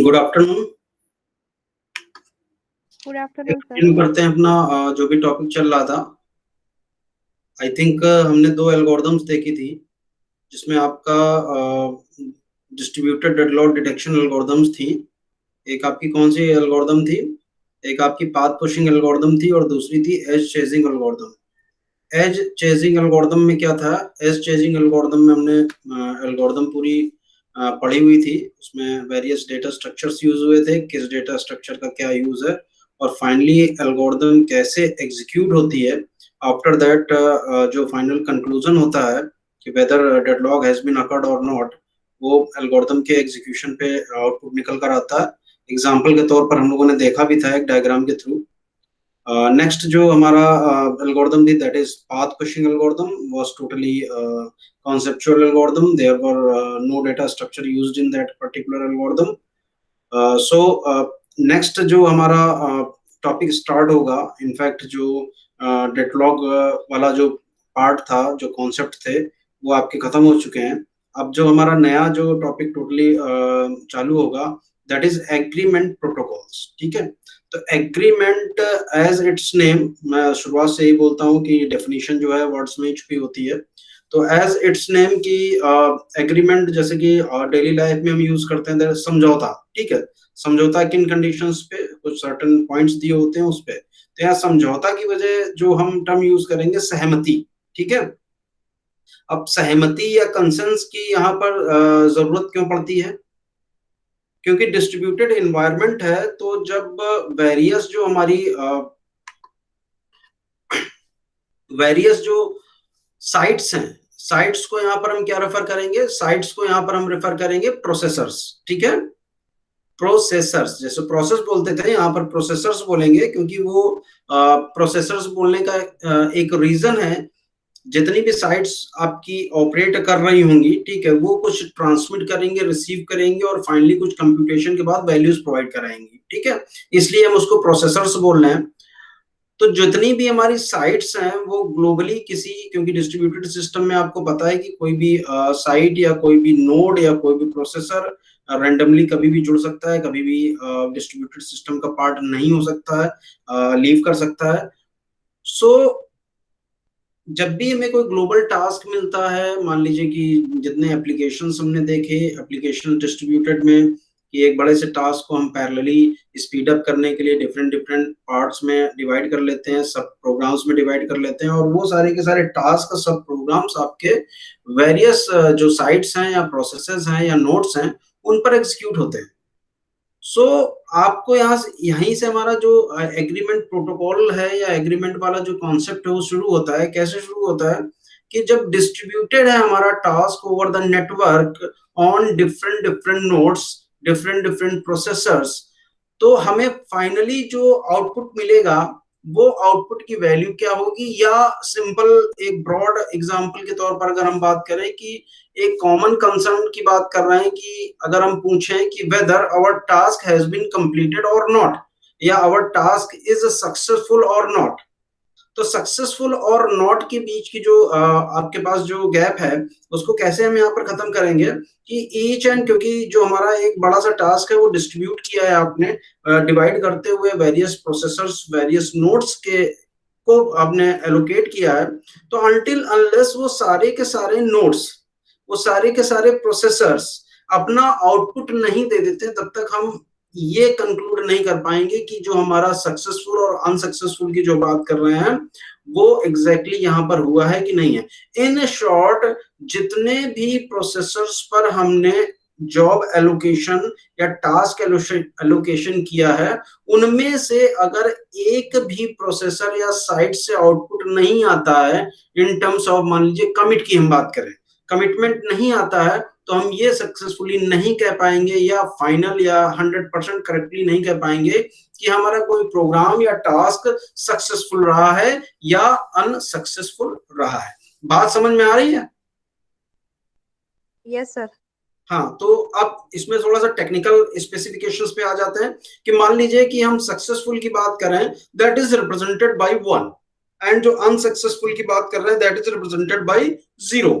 Good afternoon. Good afternoon sir. Continue करते हैं अपना जो भी टॉपिक चल रहा था। आई थिंक हमने दो एल्गोरिदम्स देखी थी जिसमें आपका डिस्ट्रीब्यूटेड डेडलॉक डिटेक्शन एल्गोरिदम्स थी। एक आपकी कौन सी एल्गोरिदम थी? एक आपकी पाथ पुशिंग एल्गोरिदम थी और दूसरी थी edge chasing algorithm. Edge chasing algorithm में क्या था? एज चेजिंग एल्गोरिदम में हमने एल्गोरिदम पूरी पढ़ी हुई थी। उसमें वेरियस डेटा स्ट्रक्चर्स यूज हुए थे, किस डेटा स्ट्रक्चर का क्या यूज है और फाइनली एल्गोरिदम कैसे एग्जीक्यूट होती है। आफ्टर दैट जो फाइनल कंक्लूजन होता है कि whether deadlock has been occurred और नॉट, वो एल्गोरिदम के एग्जीक्यूशन पे आउटपुट निकल कर आता है। एग्जाम्पल के तौर पर हम लोगों ने देखा भी था एक डायग्राम के थ्रू। नेक्स्ट जो हमारा एल्गोरिदम थी that is path pushing algorithm was totally conceptual algorithm. There were no data structure used in that particular algorithm. So next जो हमारा टॉपिक स्टार्ट होगा, इनफैक्ट जो डेडलॉक वाला जो पार्ट था, जो कॉन्सेप्ट थे वो आपके खत्म हो चुके हैं। अब जो हमारा नया जो टॉपिक टोटली चालू होगा दैट इज एग्रीमेंट प्रोटोकॉल्स। ठीक है, तो एग्रीमेंट एज इट्स नेम, मैं शुरुआत से ही बोलता हूँ कि डेफिनेशन जो है वर्ड्स में ही छुपी होती है। तो एज इट्स नेम की एग्रीमेंट जैसे कि डेली लाइफ में हम यूज करते हैं समझौता। ठीक है, समझौता किन कंडीशंस पे, कुछ सर्टेन पॉइंट्स दिए होते हैं उस पे। तो यहाँ समझौता की वजह जो हम टर्म यूज करेंगे सहमति। ठीक है, अब सहमति या कंसेंस की यहाँ पर जरूरत क्यों पड़ती है? क्योंकि डिस्ट्रीब्यूटेड एनवायरनमेंट है, तो जब वेरियस जो हमारी वेरियस जो साइट्स हैं, साइट्स को यहाँ पर हम क्या रेफर करेंगे? साइट्स को यहाँ पर हम रेफर करेंगे प्रोसेसर्स। ठीक है, प्रोसेसर्स, जैसे प्रोसेस बोलते थे यहाँ पर प्रोसेसर्स बोलेंगे, क्योंकि वो प्रोसेसर्स बोलने का एक रीजन है। जितनी भी साइट्स आपकी ऑपरेट कर रही होंगी, ठीक है, वो कुछ ट्रांसमिट करेंगे, रिसीव करेंगे और फाइनली कुछ कंप्यूटेशन के बाद वैल्यूज प्रोवाइड कराएंगी। ठीक है, इसलिए हम उसको प्रोसेसर्स बोल रहे हैं। तो जितनी भी हमारी साइट्स हैं वो ग्लोबली किसी, क्योंकि डिस्ट्रीब्यूटेड सिस्टम में आपको पता है कि कोई भी साइट या कोई भी नोड या कोई भी प्रोसेसर रैंडमली कभी भी जुड़ सकता है, कभी भी डिस्ट्रीब्यूटेड सिस्टम का पार्ट नहीं हो सकता है, लीव कर सकता है। सो जब भी हमें कोई ग्लोबल टास्क मिलता है, मान लीजिए कि जितने एप्लीकेशंस हमने देखे एप्लीकेशन डिस्ट्रीब्यूटेड में, कि एक बड़े से टास्क को हम पैरेलली स्पीड अप करने के लिए डिफरेंट डिफरेंट पार्ट्स में डिवाइड कर लेते हैं, सब प्रोग्राम्स में डिवाइड कर लेते हैं, और वो सारे के सारे टास्क सब प्रोग्राम्स आपके वेरियस जो साइट्स हैं या प्रोसेसेस हैं या नोड्स हैं उन पर एग्जीक्यूट होते हैं। सो आपको यहीं से हमारा जो एग्रीमेंट प्रोटोकॉल है या एग्रीमेंट वाला जो कॉन्सेप्ट है वो शुरू होता है। कैसे शुरू होता है? कि जब डिस्ट्रीब्यूटेड है हमारा task over the network on different different nodes, different different processors, तो हमें फाइनली जो आउटपुट मिलेगा वो आउटपुट की वैल्यू क्या होगी, या सिंपल एक ब्रॉड एग्जांपल के तौर पर अगर हम बात करें कि एक कॉमन कंसर्न की बात कर रहे हैं, कि अगर हम पूछें कि whether our task has been completed और नॉट, या आवर टास्क इज सक्सेसफुल और नॉट, तो सक्सेसफुल और नॉट के बीच की जो आपके पास जो गैप है उसको कैसे हम यहाँ पर खत्म करेंगे कि ईच एंड, क्योंकि जो हमारा एक बड़ा सा टास्क है वो डिस्ट्रीब्यूट किया है आपने, डिवाइड करते हुए वेरियस प्रोसेसर्स, वेरियस नोड्स के को आपने एलोकेट किया है। तो अनटिल अनलेस वो सारे के सारे नोड्स, वो सारे के सारे प्रोसेसर्स अपना आउटपुट नहीं दे देते, तब तक हम ये कंक्लूड नहीं कर पाएंगे कि जो हमारा सक्सेसफुल और अनसक्सेसफुल की जो बात कर रहे हैं वो एग्जैक्टली यहाँ पर हुआ है कि नहीं है। इन शॉर्ट, जितने भी प्रोसेसर्स पर हमने जॉब एलोकेशन या टास्क एलोकेशन किया है, उनमें से अगर एक भी प्रोसेसर या साइट से आउटपुट नहीं आता है इन टर्म्स ऑफ, मान लीजिए कमिट की हम बात करें, कमिटमेंट नहीं आता है, तो हम ये सक्सेसफुली नहीं कह पाएंगे या फाइनल या 100% करेक्टली नहीं कह पाएंगे कि हमारा कोई प्रोग्राम या टास्क सक्सेसफुल रहा है या अनसक्सेसफुल रहा है। बात समझ में आ रही है? Yes sir. हाँ, तो अब इसमें थोड़ा सा टेक्निकल स्पेसिफिकेशंस पे आ जाते हैं कि मान लीजिए कि हम सक्सेसफुल की बात करें that is represented by 1, and जो अनसक्सेसफुल की बात कर रहे हैं that is represented by 0।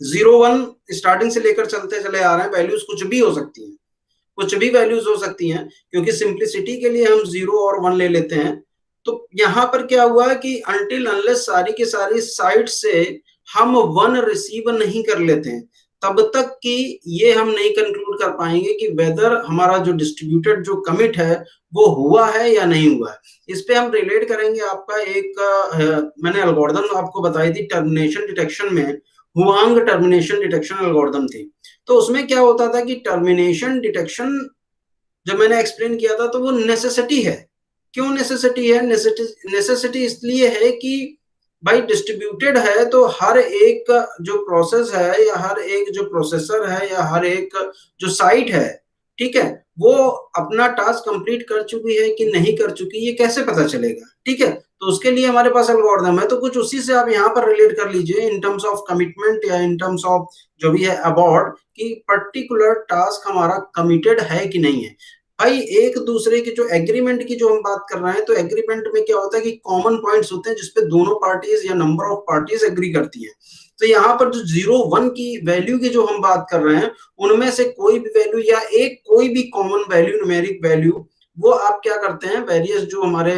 0 1 starting से लेकर चलते चले आ रहे हैं, वैल्यूज कुछ भी हो सकती हैं, कुछ भी वैल्यूज हो सकती हैं, क्योंकि सिंप्लिसिटी के लिए हम 0 और 1 ले लेते हैं। तो यहां पर क्या हुआ है कि अनटिल अनलेस सारी की सारी साइट से हम 1 रिसीव नहीं कर लेते हैं, तब तक कि ये हम नहीं कंक्लूड कर पाएंगे कि वेदर हमारा जो डिस्ट्रीब्यूटेड जो कमिट है वो हुआ है या नहीं हुआ है। इस पे हम रिलेट करेंगे आपका एक मैंने एल्गोरिथम आपको बताई थी टर्मिनेशन डिटेक्शन में, हुआंग टर्मिनेशन डिटेक्शन एल्गोरिथम थी। तो उसमें क्या होता था कि टर्मिनेशन डिटेक्शन जब मैंने एक्सप्लेन किया था तो वो नेसेसिटी है। क्यों नेसेसिटी है? नेसेसिटी इसलिए है कि भाई डिस्ट्रीब्यूटेड है तो हर एक जो प्रोसेस है या हर एक जो प्रोसेसर है या हर एक जो साइट है, ठीक है, वो अपना टास्क कंप्लीट कर चुकी है कि नहीं कर चुकी, ये कैसे पता चलेगा? ठीक है, तो उसके लिए हमारे पास एल्गोरिथम है। तो कुछ उसी से आप यहाँ पर रिलेट कर लीजिए इन टर्म्स ऑफ कमिटमेंट या इन टर्म्स ऑफ जो भी है अबॉर्ड, कि पर्टिकुलर टास्क हमारा कमिटेड है कि नहीं है। भाई एक दूसरे की जो एग्रीमेंट की जो हम बात कर रहे हैं, तो एग्रीमेंट में क्या होता है कि कॉमन पॉइंट्स होते हैं जिसपे दोनों पार्टीज या नंबर ऑफ पार्टीज एग्री करती हैं। तो यहाँ पर जो 0-1 की वैल्यू की जो हम बात कर रहे हैं, उनमें से कोई भी वैल्यू या एक कोई भी कॉमन वैल्यू, न्यूमेरिक वैल्यू, वो आप क्या करते हैं, वेरियस जो हमारे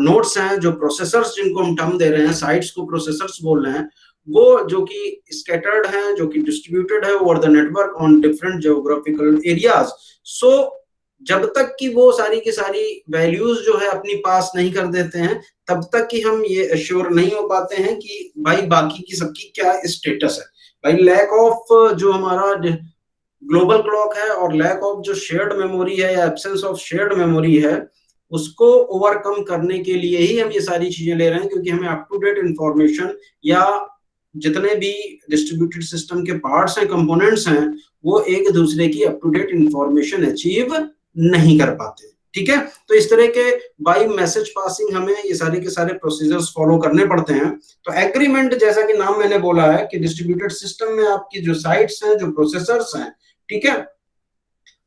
नोड्स हैं, जो प्रोसेसर्स जिनको हम टर्म दे रहे हैं, साइट्स को प्रोसेसर्स बोल रहे हैं, वो जो कि स्कैटर्ड हैं, जो कि डिस्ट्रीब्यूटेड है over the network on different geographical areas. So जब तक कि वो सारी की सारी वैल्यूज जो है अपनी पास नहीं कर देते हैं, तब तक कि हम ये अश्योर नहीं हो पाते हैं कि भाई बाकी की सबकी क्या स्टेटस है। भाई लैक ऑफ जो हमारा ग्लोबल क्लॉक है और लैक ऑफ जो शेयर्ड मेमोरी है या एब्सेंस ऑफ शेयर्ड मेमोरी है, उसको ओवरकम करने के लिए ही हम ये सारी चीजें ले रहे हैं, क्योंकि हमें अप टू डेट इंफॉर्मेशन या जितने भी डिस्ट्रीब्यूटेड सिस्टम के पार्ट्स हैं, कंपोनेंट्स हैं, वो एक दूसरे की up to date information achieve नहीं कर पाते। ठीक है, तो इस तरह के बाय मैसेज पासिंग हमें ये सारे के सारे प्रोसीजर्स फॉलो करने पड़ते हैं। तो एग्रीमेंट, जैसा कि नाम मैंने बोला है कि डिस्ट्रीब्यूटेड सिस्टम में आपकी जो साइट्स हैं, जो प्रोसेसर्स हैं, ठीक है,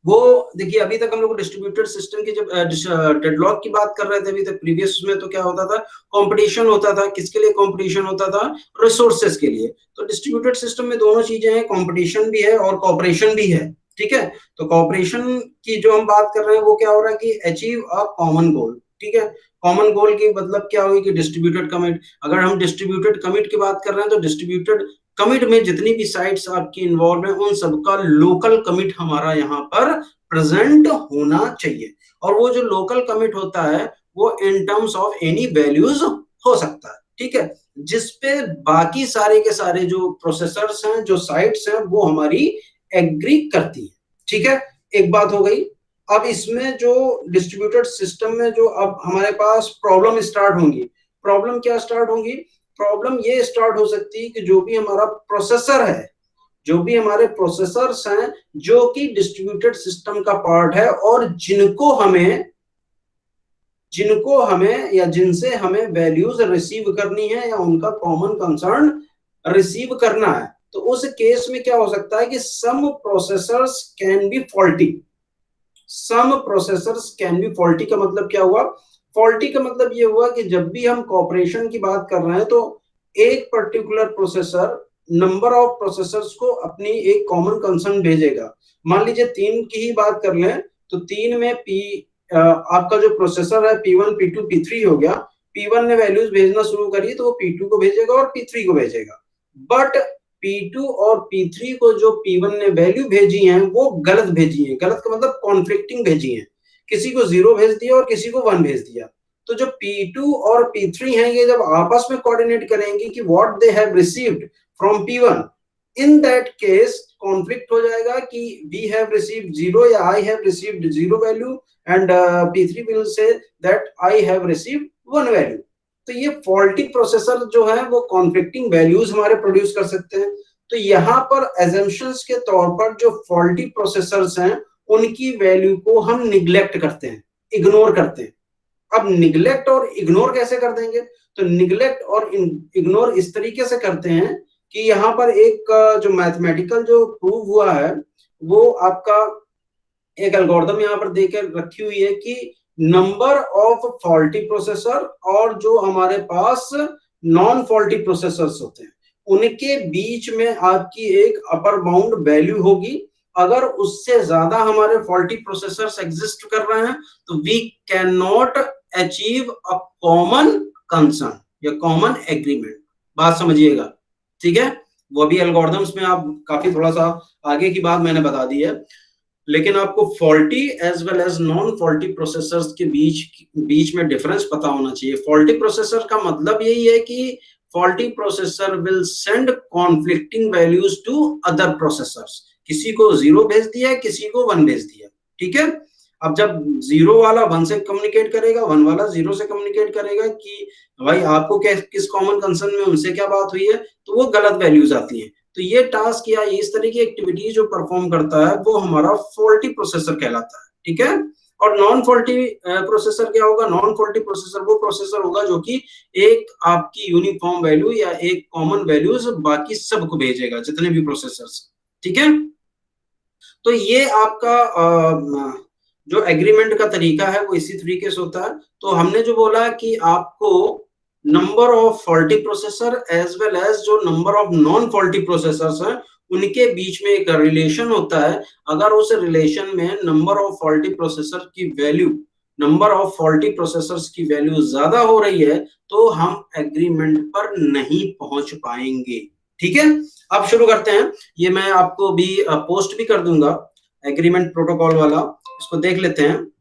वो देखिए अभी तक हम लोग डिस्ट्रीब्यूटेड सिस्टम की जब डेडलॉक की बात कर रहे थे अभी तक प्रीवियस में, तो क्या होता था, कंपटीशन होता था। किसके लिए कंपटीशन होता था? रिसोर्सेज के लिए। तो डिस्ट्रीब्यूटेड सिस्टम में दोनों चीजें हैं, कंपटीशन भी है और कॉपरेशन भी है। ठीक है, तो कॉपरेशन की जो हम बात कर रहे हैं वो क्या हो रहा है कि अचीव अ कॉमन गोल। ठीक है, कॉमन गोल की मतलब क्या होगी कि डिस्ट्रीब्यूटेड कमिट। अगर हम डिस्ट्रीब्यूटेड कमिट की बात कर रहे हैं तो डिस्ट्रीब्यूटेड कमिट में जितनी भी साइट्स आपकी इन्वॉल्व है उन सबका लोकल कमिट हमारा यहाँ पर प्रेजेंट होना चाहिए। और वो जो लोकल कमिट होता है वो in terms of any values हो सकता है। ठीक है, जिसपे बाकी सारे के सारे जो प्रोसेसर्स हैं, जो साइट्स हैं, वो हमारी एग्री करती है। ठीक है, एक बात हो गई। अब इसमें जो डिस्ट्रीब्यूटेड सिस्टम में जो अब हमारे पास प्रॉब्लम स्टार्ट होंगी, प्रॉब्लम क्या स्टार्ट होंगी? प्रॉब्लम ये स्टार्ट हो सकती है कि जो भी हमारा प्रोसेसर है, जो भी हमारे प्रोसेसर्स हैं जो कि डिस्ट्रीब्यूटेड सिस्टम का पार्ट है और जिनको हमें या जिनसे हमें वैल्यूज रिसीव करनी है या उनका कॉमन कंसर्न रिसीव करना है, तो उस केस में क्या हो सकता है कि some processors can be faulty. Some processors can be faulty का मतलब क्या हुआ? फॉल्टी का मतलब ये हुआ कि जब भी हम कॉपरेशन की बात कर रहे हैं तो एक particular processor number of processors को अपनी एक कॉमन कंसर्न भेजेगा। मान लीजिए 3 की ही बात कर लें तो 3 में आपका जो प्रोसेसर है P1, P2, P3 हो गया। P1 ने वैल्यूज भेजना शुरू करी तो वो P2 को भेजेगा और P3 को भेजेगा। बट P2 और P3 को जो P1 ने वैल्यू भेजी है वो गलत भेजी है। गलत का मतलब कॉन्फ्लिक्टिंग भेजी है। किसी को 0 भेज दिया और किसी को 1 भेज दिया। तो जो P2 और P3 हैं ये जब आपस में कोऑर्डिनेट करेंगे कि what they have received from P1, in that case conflict हो जाएगा कि वी हैव रिसीव्ड 0 या I have received 0 value and P3 will say that I have received 1 value. तो ये फॉल्टी प्रोसेसर जो है वो कॉन्फ्लिक्टिंग वैल्यूज हमारे प्रोड्यूस कर सकते हैं। तो यहाँ पर एजम्पशंस के तौर पर जो फॉल्टी प्रोसेसर्स हैं उनकी वैल्यू को हम निग्लेक्ट करते हैं, इग्नोर करते हैं। अब निग्लेक्ट और इग्नोर कैसे कर देंगे? तो निग्लेक्ट और इग्नोर इस तरीके से करते हैं कि यहाँ पर एक जो मैथमेटिकल जो प्रूव हुआ है वो आपका एक एल्गोरिथम यहाँ पर देकर रखी हुई है कि नंबर ऑफ फॉल्टी प्रोसेसर और जो हमारे पास नॉन फॉल्टी प्रोसेसर्स होते हैं उनके बीच में आपकी एक अपर बाउंड वैल्यू होगी अगर उससे ज्यादा हमारे फॉल्टी प्रोसेसर्स एग्जिस्ट कर रहे हैं तो we can not achieve a common concern या कॉमन एग्रीमेंट। बात समझिएगा, ठीक है। वो भी एल्गोरिथम्स में आप काफी थोड़ा सा आगे की बात मैंने बता दी है, लेकिन आपको faulty as well as non faulty processors के बीच में डिफरेंस पता होना चाहिए। फॉल्टी प्रोसेसर का मतलब यही है कि faulty processor will send conflicting values to other processors. किसी को 0 भेज दिया, किसी को 1 भेज दिया, ठीक है। अब जब 0 वाला 1 से कम्युनिकेट करेगा, 1 वाला 0 से कम्युनिकेट करेगा कि भाई आपको किस कॉमन कंसर्न में उनसे क्या बात हुई है, तो वो गलत वैल्यूज आती है। तो ये टास्क या इस तरह की एक्टिविटी जो परफॉर्म करता है वो हमारा फॉल्टी प्रोसेसर कहलाता है, ठीक है। और नॉन फॉल्टी प्रोसेसर क्या होगा? नॉन फॉल्टी प्रोसेसर वो प्रोसेसर होगा जो कि एक आपकी यूनिफॉर्म वैल्यू या एक कॉमन वैल्यूज बाकी सबको भेजेगा, जितने भी प्रोसेसर्स, ठीक है। तो ये आपका जो एग्रीमेंट का तरीका है वो इसी तरीके से होता है। तो हमने जो बोला कि आपको number of faulty processor as well as जो number of non faulty processors हैं उनके बीच में एक रिलेशन होता है। अगर उस रिलेशन में नंबर ऑफ फॉल्टी प्रोसेसर की value number of faulty processors की वैल्यू ज्यादा हो रही है तो हम एग्रीमेंट पर नहीं पहुंच पाएंगे, ठीक है। अब शुरू करते हैं। ये मैं आपको भी पोस्ट भी कर दूंगा एग्रीमेंट प्रोटोकॉल वाला, इसको देख लेते हैं।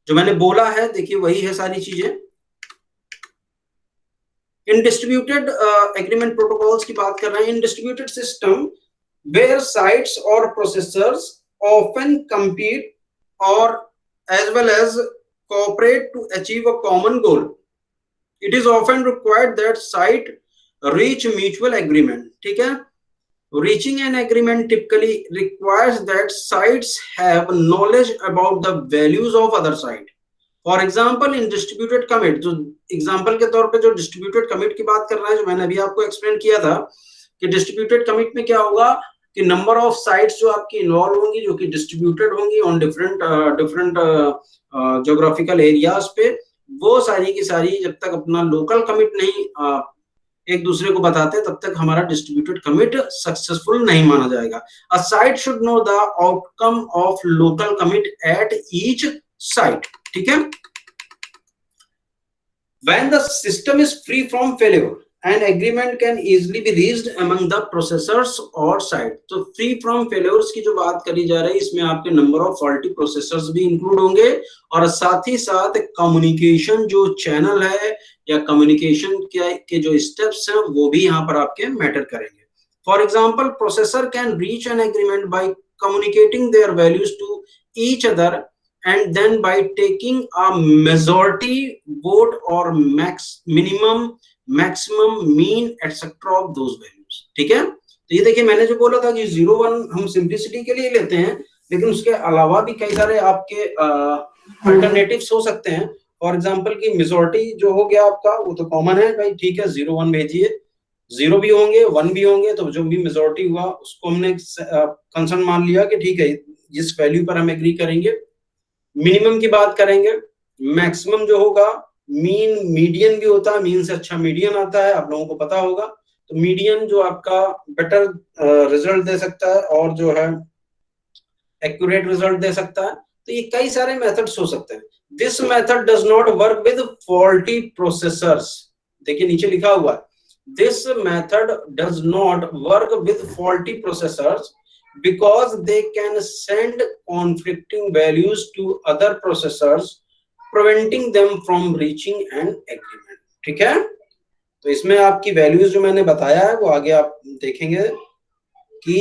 जो मैंने बोला है देखिए वही है सारी चीजें। इन डिस्ट्रीब्यूटेड एग्रीमेंट प्रोटोकॉल्स की बात कर रहे हैं। इन डिस्ट्रीब्यूटेड सिस्टम वेयर साइट्स और processors often compete or as well as cooperate to achieve a common goal, it is often required that site reach mutual agreement, ठीक है। Reaching an agreement typically requires that sites have knowledge about the values of other side. For example, in distributed commit, जो example के तौर पे जो distributed commit की बात कर रहा है, जो मैंने अभी आपको एक्सप्लेन किया था कि डिस्ट्रीब्यूटेड कमिट में क्या होगा कि नंबर ऑफ साइट्स जो आपकी इन्वॉल्व होंगी, जो कि डिस्ट्रीब्यूटेड होंगी ऑन डिफरेंट ज्योग्राफिकल एरियाज पे, वो सारी की सारी जब तक अपना लोकल कमिट नहीं एक दूसरे को बताते तब तक हमारा डिस्ट्रीब्यूटेड कमिट सक्सेसफुल नहीं माना जाएगा। A site should know the outcome of local commit at each site, ठीक है। When the system is free from failure, an agreement can easily be reached among the processors or site. तो free from failures की जो बात करी जा रही है इसमें आपके नंबर ऑफ फॉल्टी प्रोसेसर्स भी इंक्लूड होंगे और साथ ही साथ कम्युनिकेशन जो चैनल है या कम्युनिकेशन के जो स्टेप्स हैं वो भी यहाँ पर आपके मैटर करेंगे। For example, processor can reach an agreement by communicating their values to each other and then by taking a majority vote or minimum, maximum, mean etc of those values, ठीक है। तो ये देखिए मैंने जो बोला था कि 0 1 हम सिंप्लिसिटी के लिए लेते हैं, लेकिन उसके अलावा भी कई सारे आपके अल्टरनेटिव्स हो सकते हैं। फॉर एग्जांपल की मेजॉरिटी जो हो गया आपका वो तो कॉमन है भाई, ठीक है, 0 1 भेजिए, 0 भी होंगे 1 भी होंगे, तो जो भी मेजॉरिटी हुआ उसको हमने कंसर्न मान लिया कि ठीक है जिस वैल्यू पर हम एग्री करेंगे। मिनिमम की बात करेंगे, मैक्सिमम जो होगा, मीन, मीडियन भी होता है, मीन से अच्छा मीडियन आता है, आप लोगों को पता होगा। तो मीडियन जो आपका बेटर रिजल्ट दे सकता है और जो है एक्यूरेट रिजल्ट दे सकता है। तो ये कई सारे मेथड्स हो सकते हैं। This method does not work with faulty processors, देखिए नीचे लिखा हुआ है, this method does not work with faulty processors because they can send conflicting values to other processors, preventing them from reaching an agreement, ठीक है। तो इसमें आपकी वैल्यूज जो मैंने बताया है वो आगे आप देखेंगे कि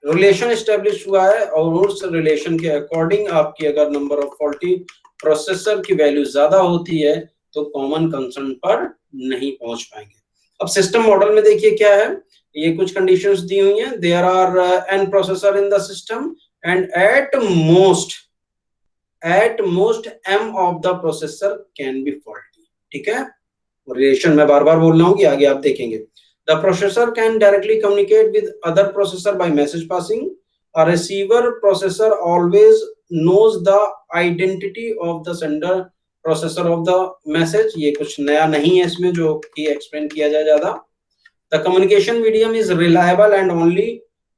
रिलेशन एस्टेब्लिश हुआ है और उस रिलेशन के अकॉर्डिंग आपकी अगर नंबर ऑफ फॉल्टी प्रोसेसर की वैल्यू ज्यादा होती है तो कॉमन कंसर्न पर नहीं पहुंच पाएंगे। अब सिस्टम मॉडल में देखिए क्या है, ये कुछ कंडीशंस दी हुई हैं। There are n processor in the system and at most m of the processor can be faulty, ठीक है। रिलेशन में बार बार बोल रहा हूं कि आगे आप देखेंगे। The processor can directly communicate with other processor by message passing. A receiver processor always knows the identity of the sender processor of the message. ये कुछ नया नहीं है इसमें जो कि एक्सप्लेन किया जाए ज्यादा। The communication medium is reliable and only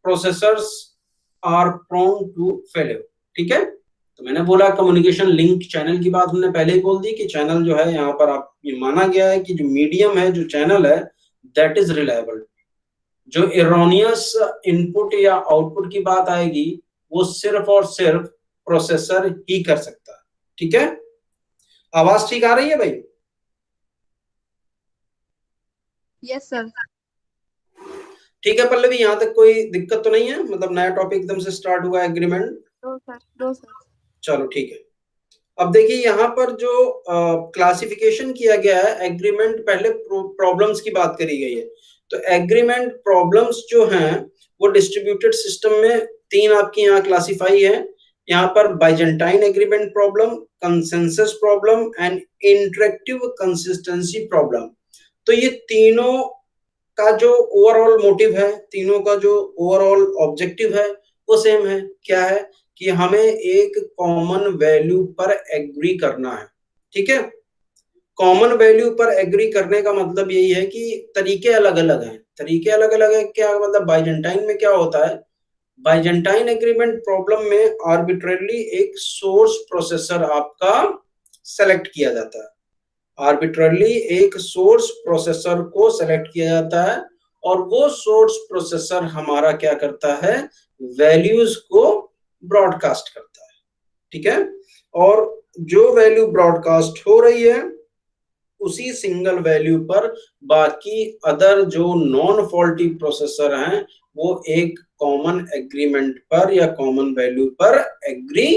processors are prone to failure. ठीक है, तो मैंने बोला कम्युनिकेशन लिंक चैनल की बात हमने पहले ही बोल दी कि चैनल जो है यहाँ पर आप ये माना गया है कि जो मीडियम है, जो चैनल है, दैट इज रिलायबल। जो इरोनियस इनपुट या आउटपुट की बात आएगी वो सिर्फ और सिर्फ प्रोसेसर ही कर सकता है। ठीक है, आवाज ठीक आ रही है भाई? Yes sir. ठीक है पल्लवी, यहाँ तक कोई दिक्कत तो नहीं है? मतलब नया टॉपिक एकदम से स्टार्ट हुआ agreement? No sir, no sir. चलो ठीक है। अब देखिए यहाँ पर जो क्लासिफिकेशन किया गया है एग्रीमेंट, पहले प्रॉब्लम्स की बात करी गई है। तो एग्रीमेंट प्रॉब्लम्स जो हैं वो डिस्ट्रीब्यूटेड सिस्टम में तीन आपकी यहाँ क्लासिफाई है। यहाँ पर Byzantine agreement problem, consensus problem and interactive consistency problem. तो ये तीनों का जो ओवरऑल मोटिव है, तीनों का जो ओवरऑल ऑब्जेक्टिव है वो सेम है। क्या है कि हमें एक कॉमन वैल्यू पर एग्री करना है। ठीक है, कॉमन वैल्यू पर एग्री करने का मतलब यही है कि तरीके अलग अलग हैं। तरीके अलग अलग है क्या मतलब? बाइजेंटाइन में क्या होता है, बाइजेंटाइन एग्रीमेंट प्रॉब्लम में आर्बिट्रेरली एक सोर्स प्रोसेसर आपका सेलेक्ट किया जाता है। आर्बिट्ररली एक सोर्स प्रोसेसर को सेलेक्ट किया जाता है और वो सोर्स प्रोसेसर हमारा क्या करता है, वैल्यूज को ब्रॉडकास्ट करता है। ठीक है, और जो वैल्यू ब्रॉडकास्ट हो रही है उसी सिंगल वैल्यू पर बाकी अदर जो नॉन फॉल्टी प्रोसेसर हैं वो एक कॉमन एग्रीमेंट पर या कॉमन वैल्यू पर एग्री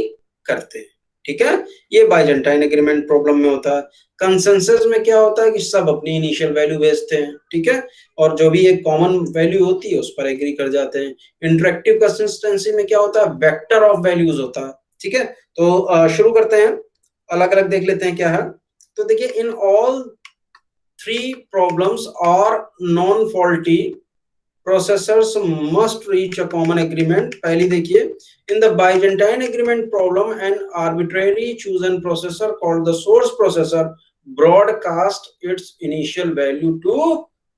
करते हैं। ठीक है, ये बाइजेंटाइन एग्रीमेंट प्रॉब्लम में होता है। कंसेंसस में क्या होता है कि सब अपनी इनिशियल वैल्यू भेजते हैं। ठीक है, और जो भी एक कॉमन वैल्यू होती है उस पर एग्री कर जाते हैं। इंटरेक्टिव कंसिस्टेंसी में क्या होता है, वेक्टर ऑफ वैल्यूज होता है। ठीक है, तो शुरू करते हैं, अलग अलग देख लेते हैं क्या है। तो देखिए, in all three problems are non faulty processors must reach a common agreement। पहली देखिए, in the Byzantine agreement problem an arbitrary chosen processor called the source processor broadcast its initial value to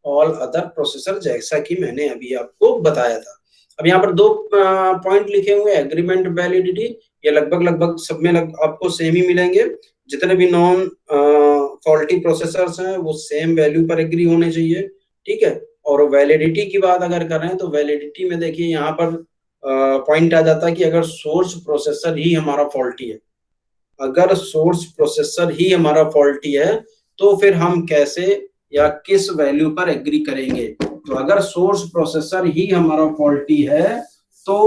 all other processor, जैसा कि मैंने अभी आपको बताया था। अब यहाँ पर दो पॉइंट लिखे हुए, एग्रीमेंट वैलिडिटी, ये लगभग सब में आपको सेम ही मिलेंगे। जितने भी नॉन फॉल्टी प्रोसेसर्स हैं वो सेम वैल्यू पर एग्री होने चाहिए। ठीक है, और वैलिडिटी की बात अगर कर रहे हैं तो वैलिडिटी में देखिए यहाँ पर पॉइंट आ जाता है कि अगर सोर्स प्रोसेसर ही हमारा फॉल्टी है, अगर सोर्स प्रोसेसर ही हमारा फॉल्टी है तो फिर हम कैसे या किस वैल्यू पर एग्री करेंगे। तो अगर सोर्स प्रोसेसर ही हमारा फॉल्टी है तो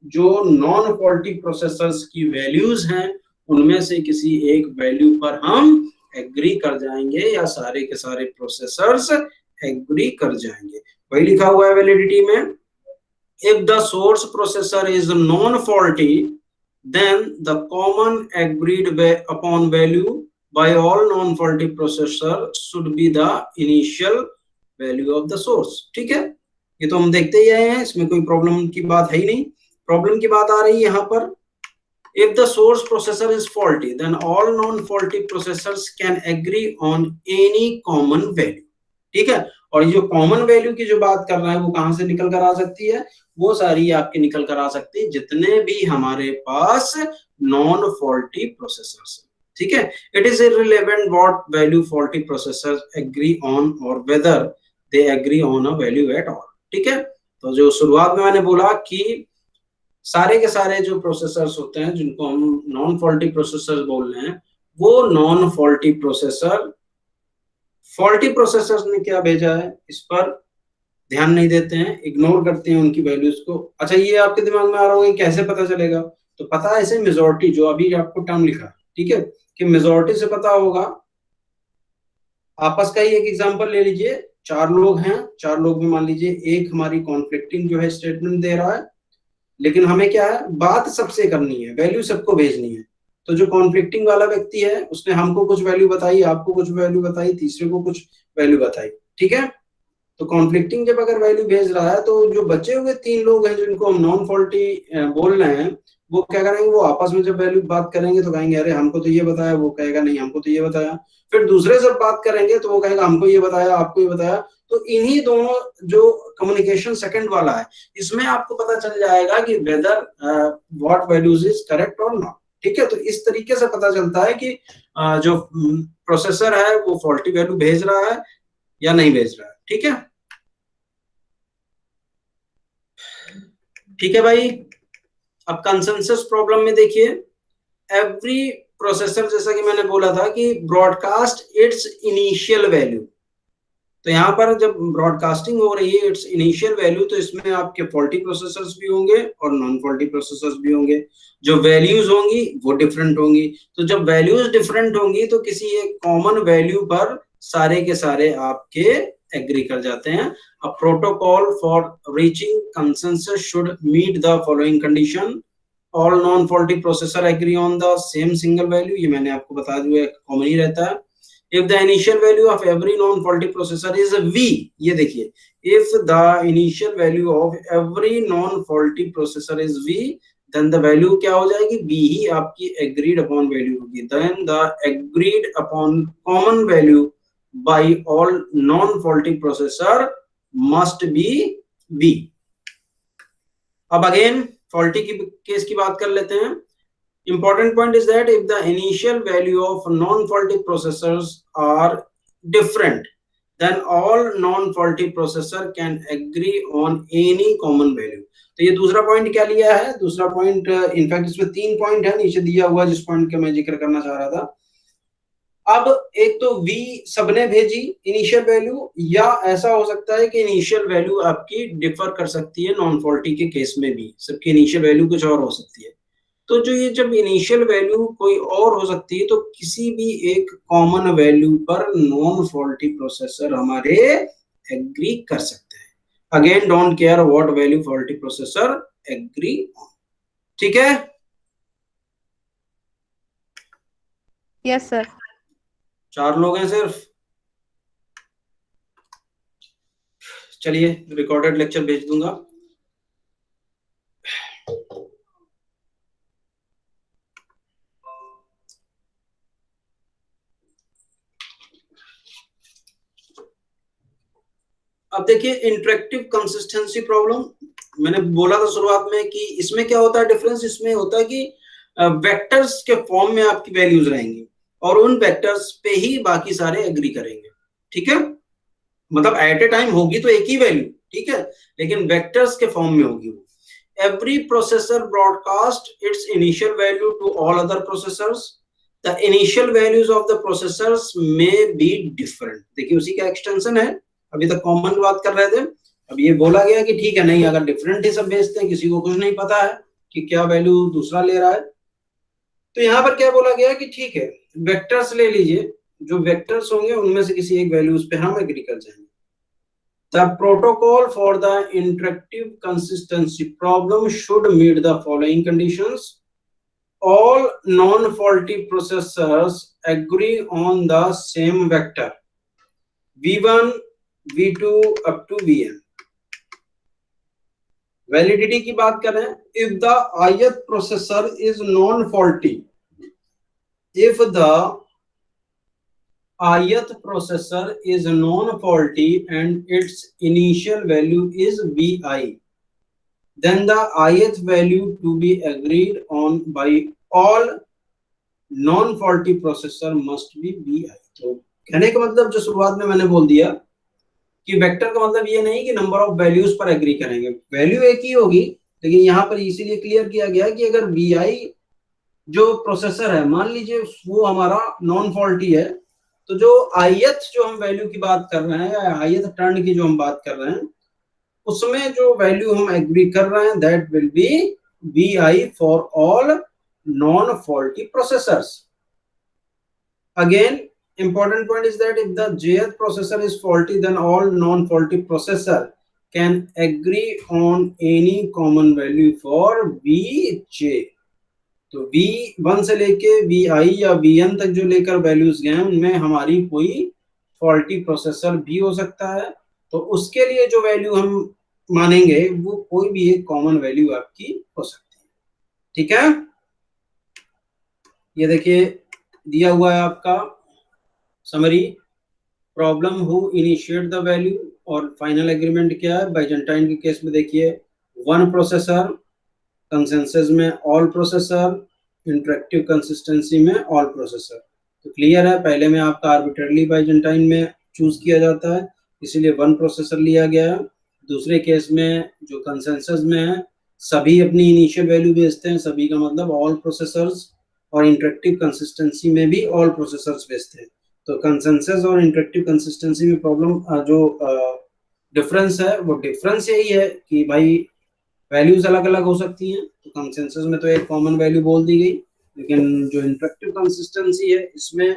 जो नॉन फॉल्टी प्रोसेसर्स की वैल्यूज हैं उनमें से किसी एक वैल्यू पर हम एग्री कर जाएंगे या सारे के सारे प्रोसेसर्स एग्री कर जाएंगे। वही लिखा हुआ है वैलिडिटी में, if the source processor is non faulty then the common agreed upon value by all non faulty processor should be the initial value of the source। ठीक है, ये तो हम देखते ही आए हैं, इसमें कोई प्रॉब्लम की बात है ही नहीं। प्रॉब्लम की बात आ रही है यहाँ पर, if the source processor is faulty then all non faulty processors can agree on any common value। ठीक है, और ये जो कॉमन वैल्यू की जो बात कर रहा है वो कहां से निकल कर आ सकती है, वो सारी आपके निकल कर आ सकती है जितने भी हमारे पास नॉन फॉल्टी प्रोसेसर्स हैं। ठीक है, it is irrelevant what value faulty processors agree on और whether they agree on a value at all. ठीक है, तो जो शुरुआत में मैंने बोला कि सारे के सारे जो प्रोसेसर्स होते हैं जिनको हम नॉन फॉल्टी प्रोसेसर्स बोल रहे हैं, वो non faulty processor, faulty processors ने क्या भेजा है इस पर ध्यान नहीं देते हैं, इग्नोर करते हैं उनकी वैल्यूज को। अच्छा, ये आपके दिमाग में आ रहा होगा कैसे पता चलेगा, तो पता है ऐसे मेजॉरिटी, जो अभी आपको टर्म लिखा, ठीक है, कि मेजॉरिटी से पता होगा। आपस का ही एक एग्जांपल ले लीजिए, चार लोग हैं, चार लोग में मान लीजिए एक हमारी कॉन्फ्लिक्टिंग जो है स्टेटमेंट दे रहा है, लेकिन हमें क्या है, बात सबसे करनी है, वैल्यू सबको भेजनी है। तो जो कॉन्फ्लिक्टिंग वाला व्यक्ति है उसने हमको कुछ वैल्यू बताई, आपको कुछ वैल्यू बताई, तीसरे को कुछ वैल्यू बताई। ठीक है, तो कॉन्फ्लिक्टिंग जब अगर वैल्यू भेज रहा है तो जो बचे हुए तीन लोग हैं जिनको हम नॉन फॉल्टी बोल रहे हैं वो क्या करेंगे, वो आपस में जब वैल्यू बात करेंगे तो कहेंगे अरे हमको तो ये बताया, वो कहेगा नहीं हमको तो ये बताया। फिर दूसरे से बात करेंगे तो वो कहेगा हमको ये बताया, आपको ये बताया। तो इन्हीं दोनों जो कम्युनिकेशन सेकंड वाला है, इसमें आपको पता चल जाएगा कि whether what values is correct और नॉट। ठीक है, तो इस तरीके से पता चलता है कि जो प्रोसेसर है वो फॉल्टी वैल्यू भेज रहा है या नहीं भेज रहा है। ठीक है, ठीक है भाई। अब कंसेंसस प्रॉब्लम में देखिए, एवरी प्रोसेसर, जैसा कि मैंने बोला था कि ब्रॉडकास्ट इट्स इनिशियल वैल्यू, तो यहां पर जब ब्रॉडकास्टिंग हो रही है इट्स इनिशियल वैल्यू, तो इसमें आपके फॉल्टी प्रोसेसर्स भी होंगे और नॉन फॉल्टी प्रोसेसर्स भी होंगे। जो वैल्यूज होंगी वो डिफरेंट होंगी, तो जब वैल्यूज डिफरेंट होंगी तो किसी एक कॉमन वैल्यू पर सारे के सारे आपके एग्री कर जाते हैं। A protocol for reaching consensus should meet the following condition, all non faulty processor agree on the same single value, ये मैंने आपको बता दिया कॉमन ही रहता है। If the initial value of every non-faulty processor is V, ये देखिए, if the initial value of every non-faulty processor is V, then the value क्या हो जाएगी, V ही आपकी agreed upon value होगी। Then the agreed upon common value by all non-faulty processor must be V। अब again faulty की case की बात कर लेते हैं। Important point is that if the initial value of non-faulty processors are different, then all non-faulty processor can agree on any common value। तो ये दूसरा पॉइंट क्या लिया है, दूसरा पॉइंट इनफैक्ट इसमें 3 पॉइंट है नीचे दिया हुआ, जिस पॉइंट का मैं जिक्र करना चाह रहा था। अब एक तो V सबने भेजी इनिशियल वैल्यू, या ऐसा हो सकता है कि इनिशियल वैल्यू आपकी डिफर कर सकती है नॉन फॉल्टी के केस में भी, सबकी इनिशियल वैल्यू कुछ और हो सकती है। तो जो ये जब इनिशियल वैल्यू कोई और हो सकती है, तो किसी भी एक कॉमन वैल्यू पर नॉन फॉल्टी प्रोसेसर हमारे एग्री कर सकते हैं। Again don't care what value faulty processor agree on. ठीक है, यस सर। 4 लोग हैं सिर्फ। चलिए रिकॉर्डेड लेक्चर भेज दूंगा। अब देखिए इंटरेक्टिव कंसिस्टेंसी प्रॉब्लम, मैंने बोला था शुरुआत में कि इसमें क्या होता है डिफरेंस, इसमें होता है कि वेक्टर्स के फॉर्म में आपकी वैल्यूज रहेंगी और उन वेक्टर्स पे ही बाकी सारे एग्री करेंगे। ठीक है, मतलब एट ए टाइम होगी तो एक ही वैल्यू, ठीक है, लेकिन वेक्टर्स के फॉर्म में होगी वो। Every processor broadcast its initial value to all other processors, the initial values of the processors may be different. देखिए उसी का एक्सटेंशन है, अभी तक कॉमन बात कर रहे थे, अब ये बोला गया कि ठीक है, नहीं अगर डिफरेंट ही सब भेजते हैं, किसी को कुछ नहीं पता है कि क्या वैल्यू दूसरा ले रहा है, तो यहां पर क्या बोला गया कि ठीक है वेक्टर्स ले लीजिए, जो वेक्टर्स होंगे उनमें से किसी एक वैल्यूज पे हम एग्री कर जाएंगे। The protocol for the interactive consistency problem should meet the following conditions. All non-faulty processors agree on the same vector v1, v2 up to vn। Validity की बात करें, if the ith processor is non-faulty, if the ith processor is non-faulty and its initial value is vi, then the ith value to be agreed on by all non-faulty processor must be vi। तो कहने का मतलब जो शुरुआत में मैंने बोल दिया कि वेक्टर का मतलब ये नहीं कि नंबर ऑफ वैल्यूज पर एग्री करेंगे, वैल्यू एक ही होगी, लेकिन यहाँ पर इसीलिए क्लियर किया गया कि अगर vi जो प्रोसेसर है, मान लीजिए वो हमारा नॉन फॉल्टी है, तो जो ith जो हम वैल्यू की बात कर रहे हैं या ith टर्न की जो हम बात कर रहे हैं, उसमें जो वैल्यू हम एग्री कर रहे हैं that will be vi for all non faulty processors. Again important point is that if the jth processor is faulty, then all non-faulty processor can agree on any common value for vj। तो v1 से लेके vi या vn तक जो लेकर values गए हैं उनमें हमारी कोई फॉल्टी प्रोसेसर भी हो सकता है, तो उसके लिए जो वैल्यू हम मानेंगे वो कोई भी एक कॉमन वैल्यू आपकी हो सकती है। ठीक है, ये देखिए दिया हुआ है आपका summary, problem who initiate the value, और फाइनल एग्रीमेंट क्या है बाइजेंटाइन के केस में देखिए, वन प्रोसेसर, कंसेंसस में ऑल प्रोसेसर, इंटरेक्टिव कंसिस्टेंसी में ऑल प्रोसेसर। तो क्लियर है, पहले में आपका आर्बिट्ररली बाइजेंटाइन में चूज किया जाता है, इसीलिए वन प्रोसेसर लिया गया है। दूसरे केस में जो कंसेंसस में है, सभी अपनी इनिशियल वैल्यू भेजते हैं, सभी का मतलब ऑल प्रोसेसर्स, और इंटरेक्टिव कंसिस्टेंसी में भी ऑल प्रोसेसर्स भेजते हैं। तो कंसेंसस और इंटरेक्टिव कंसिस्टेंसी में प्रॉब्लम जो डिफरेंस है, वो डिफरेंस यही है कि भाई वैल्यूज अलग अलग हो सकती हैं। तो कंसेंसस में तो एक कॉमन वैल्यू बोल दी गई, लेकिन जो इंटरेक्टिव कंसिस्टेंसी है इसमें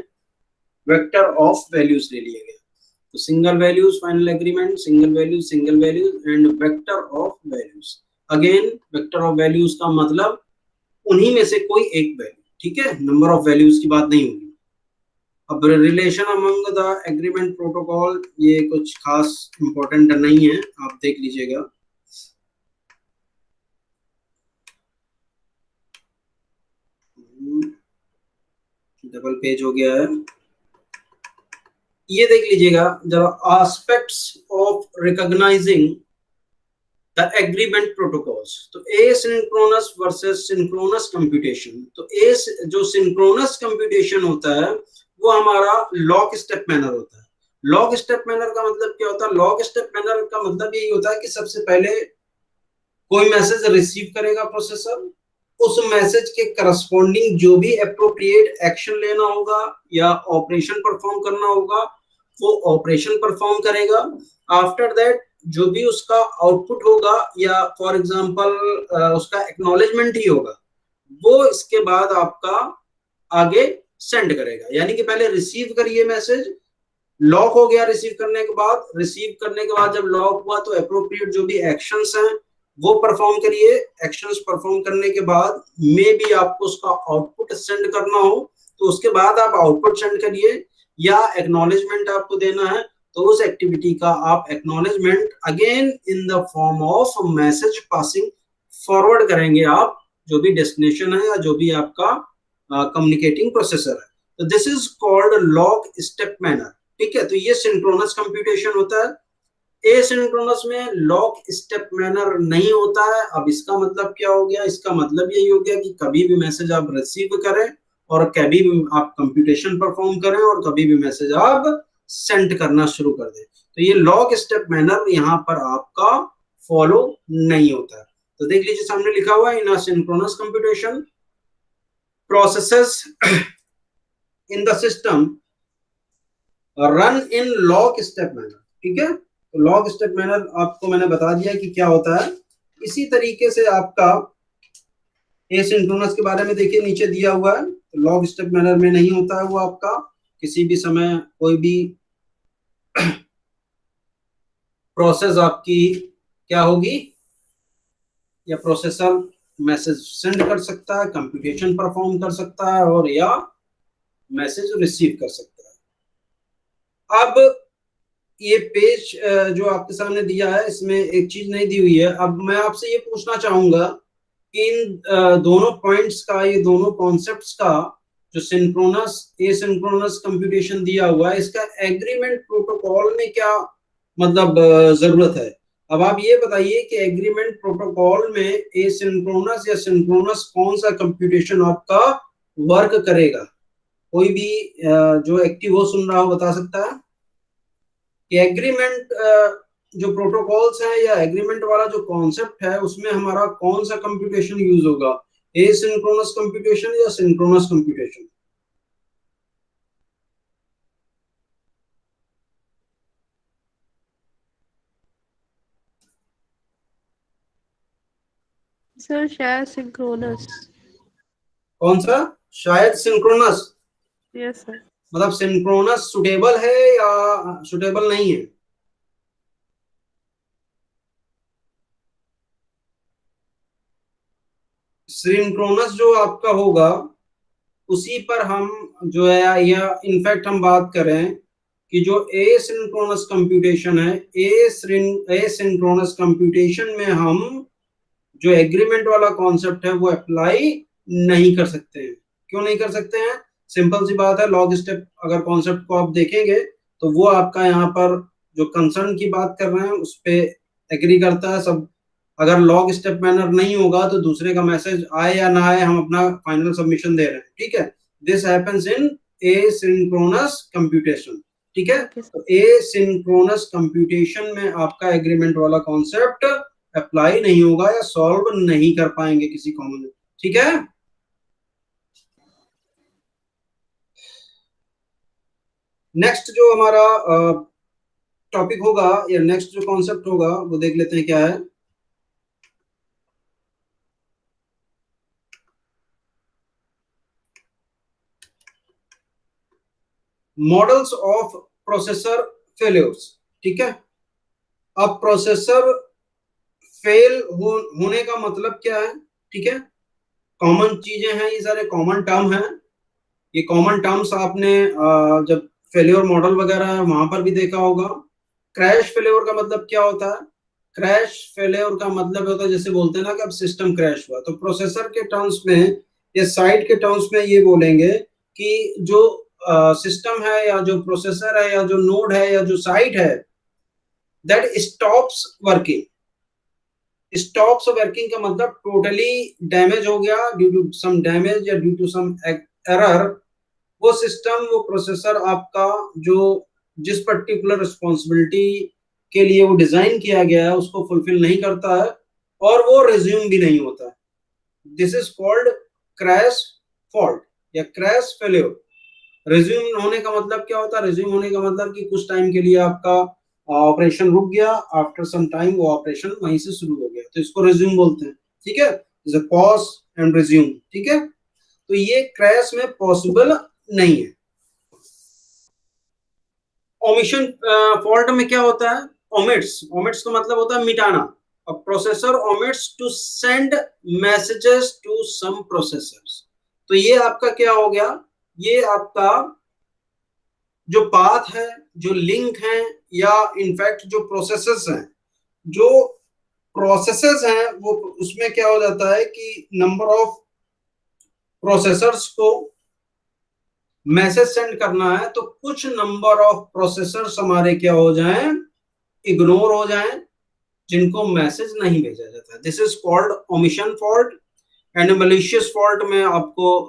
वेक्टर ऑफ वैल्यूज ले लिए गए। तो single values final agreement, single values and vector of values. Again vector of values का मतलब उन्हीं में से कोई एक वैल्यू, ठीक है, नंबर ऑफ वैल्यूज की बात नहीं होगी। अब relation among the agreement protocol, ये कुछ खास इंपॉर्टेंट नहीं है, आप देख लीजिएगा। डबल पेज हो गया है, ये देख लीजिएगा जरा, aspects of recognising the agreement protocols. तो एसिंक्रोनस वर्सेस सिंक्रोनस कंप्यूटेशन। तो जो सिंक्रोनस कंप्यूटेशन होता है वो हमारा लॉक स्टेप मैनर होता है। लॉक स्टेप मैनर का मतलब क्या होता है? लॉक स्टेप मैनर का मतलब यही होता है कि सबसे पहले कोई मैसेज रिसीव करेगा प्रोसेसर, उस मैसेज के करस्पॉन्डिंग जो भी एप्रोप्रिएट एक्शन लेना होगा या ऑपरेशन परफॉर्म करना होगा वो ऑपरेशन परफॉर्म करेगा। आफ्टर दैट जो भी उसका आउटपुट होगा या फॉर एग्जांपल उसका एक्नॉलेजमेंट ही होगा, वो इसके बाद आपका आगे सेंड करेगा। यानी कि पहले रिसीव करिए मैसेज, लॉक हो गया रिसीव करने के बाद जब लॉक हुआ तो एप्रोप्रिएट जो भी एक्शंस हैं वो परफॉर्म करिए। एक्शंस परफॉर्म करने के बाद मे भी आपको उसका आउटपुट सेंड करना हो तो उसके बाद आप आउटपुट सेंड करिए, या एक्नॉलेजमेंट आपको देना है तो उस एक्टिविटी का आप acknowledgement again in the form of message passing forward करेंगे आप जो भी डेस्टिनेशन है या जो भी आपका कम्युनिकेटिंग प्रोसेसर है। तो this is called lock step manner, ठीक है। तो ये सिंक्रोनस कंप्यूटेशन होता है। एसिंक्रोनस में लॉक स्टेप मैनर नहीं होता है। अब इसका मतलब क्या हो गया? इसका मतलब यही हो गया कि कभी भी मैसेज आप रिसीव करें और कभी भी आप कंप्यूटेशन परफॉर्म करें और कभी भी मैसेज आप सेंड करना शुरू कर दें। तो ये लॉक स्टेप मैनर यहाँ पर आपका फॉलो नहीं होता है। तो देख लीजिए सामने लिखा हुआ है, in synchronous computation processes in the system run in lock step manner, ठीक है। तो लॉग स्टेप मैनर आपको मैंने बता दिया कि क्या होता है। इसी तरीके से आपका एसिंक्रोनस के बारे में देखिए नीचे दिया हुआ है। तो लॉग स्टेप मैनर में नहीं होता है वो आपका, किसी भी समय कोई भी प्रोसेस आपकी क्या होगी, या प्रोसेसर मैसेज सेंड कर सकता है, कंप्यूटेशन परफॉर्म कर सकता है और या मैसेज रिसीव कर सकता है। अब ये पेज जो आपके सामने दिया है इसमें एक चीज नहीं दी हुई है। अब मैं आपसे ये पूछना चाहूंगा कि इन दोनों पॉइंट्स का, ये दोनों कॉन्सेप्ट्स का जो सिंक्रोनस एसिंक्रोनस कंप्यूटेशन दिया हुआ है, इसका एग्रीमेंट प्रोटोकॉल में क्या मतलब जरूरत है। अब आप ये बताइए कि एग्रीमेंट प्रोटोकॉल में एसिंक्रोनस या सिंक्रोनस कौन सा कंप्यूटेशन आपका वर्क करेगा। कोई भी जो एक्टिव हो सुन रहा हो बता सकता है कि एग्रीमेंट जो प्रोटोकॉल्स है या एग्रीमेंट वाला जो कॉन्सेप्ट है उसमें हमारा कौन सा कंप्यूटेशन यूज होगा, एसिंक्रोनस कंप्यूटेशन या सिंक्रोनस कंप्यूटेशन। सर शायद सिंक्रोनस। कौन सा? शायद सिंक्रोनस। Yes sir. मतलब सिंक्रोनस सुटेबल है या सुटेबल नहीं है? सिंक्रोनस जो आपका होगा उसी पर हम जो है, या इनफैक्ट हम बात करें कि जो एसिंक्रोनस कंप्यूटेशन है, एसिंक्रोनस कंप्यूटेशन में हम जो एग्रीमेंट वाला कॉन्सेप्ट है वो अप्लाई नहीं कर सकते हैं। क्यों नहीं कर सकते हैं? सिंपल सी बात है, लॉग स्टेप अगर कॉन्सेप्ट को आप देखेंगे तो वो आपका यहाँ पर जो कंसर्न की बात कर रहे हैं उस पे एग्री करता है सब। अगर लॉग स्टेप मैनर नहीं होगा तो दूसरे का मैसेज आए या ना आए, हम अपना फाइनल सबमिशन दे रहे हैं, ठीक है। This happens in asynchronous computation, ठीक है। Okay sir. तो एसिंक्रोनस कंप्यूटेशन में आपका एग्रीमेंट वाला कॉन्सेप्ट अप्लाई नहीं होगा या सॉल्व नहीं कर पाएंगे किसी कॉमन, ठीक है। नेक्स्ट जो हमारा टॉपिक होगा या नेक्स्ट जो कॉन्सेप्ट होगा वो देख लेते हैं क्या है। मॉडल्स ऑफ प्रोसेसर फेल्योर्स, ठीक है। अब प्रोसेसर फेल होने का मतलब क्या है, ठीक है। कॉमन चीजें हैं, ये सारे कॉमन टर्म हैं। ये कॉमन टर्म्स आपने जब फेल्योर मॉडल वगैरह है वहां पर भी देखा होगा। क्रैश फेल्योर का मतलब क्या होता है? क्रैश फेल्योर का मतलब होता है जैसे बोलते हैं ना कि अब सिस्टम क्रैश हुआ, तो प्रोसेसर के टर्म्स में या साइट के टर्म्स में ये बोलेंगे कि जो सिस्टम है या जो प्रोसेसर है या जो नोड है या जो साइट है that stops working. Stops working का मतलब टोटली डैमेज हो गया, ड्यू टू सम डैमेज या ड्यू टू सम एरर, वो सिस्टम वो प्रोसेसर आपका जो जिस पर्टिकुलर रिस्पॉन्सिबिलिटी के लिए वो डिजाइन किया गया है उसको फुलफिल नहीं करता है और वो रिज्यूम भी नहीं होता है। This is called crash fault या क्रैश फेल्योर। रिज्यूम होने का मतलब क्या होता है? रिज्यूम होने का मतलब कि कुछ टाइम के लिए आपका ऑपरेशन रुक गया, आफ्टर सम टाइम वो ऑपरेशन वहीं से शुरू हो गया, तो इसको रिज्यूम बोलते हैं, ठीक है। पॉज एंड रिज्यूम, ठीक है। तो ये क्रैश में पॉसिबल नहीं है। ओमिशन फॉल्ट में क्या होता है? ओमिट्स, ओमिट्स का मतलब होता है मिटाना। अब processor omits to send messages to some processors. तो ये आपका क्या हो गया? ये आपका जो पाथ है, जो लिंक है या इनफैक्ट जो प्रोसेसेस हैं, जो प्रोसेसेस हैं वो उसमें क्या हो जाता है कि नंबर ऑफ प्रोसेसर्स को मैसेज सेंड करना है तो कुछ नंबर ऑफ प्रोसेसर्स हमारे क्या हो जाएं? इग्नोर हो जाएं, जिनको मैसेज नहीं भेजा जाता। This is called omission fault. And malicious fault में आपको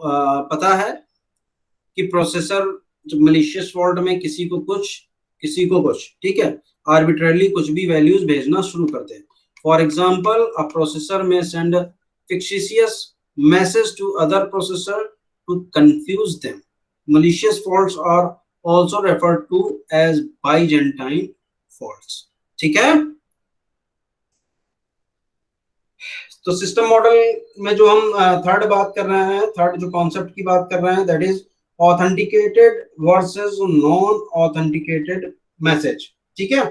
पता है कि प्रोसेसर जब मलिशियस फॉल्ट में किसी को कुछ, ठीक है, आर्बिट्रेरली कुछ भी वैल्यूज भेजना शुरू करते हैं। For example a processor may send fictitious message to other processor to confuse them. Malicious faults are also referred to as Byzantine faults, ठीक है। तो सिस्टम मॉडल में जो हम थर्ड बात कर रहे हैं, थर्ड जो कॉन्सेप्ट की बात कर रहे हैं that is authenticated versus non authenticated message, ठीक है।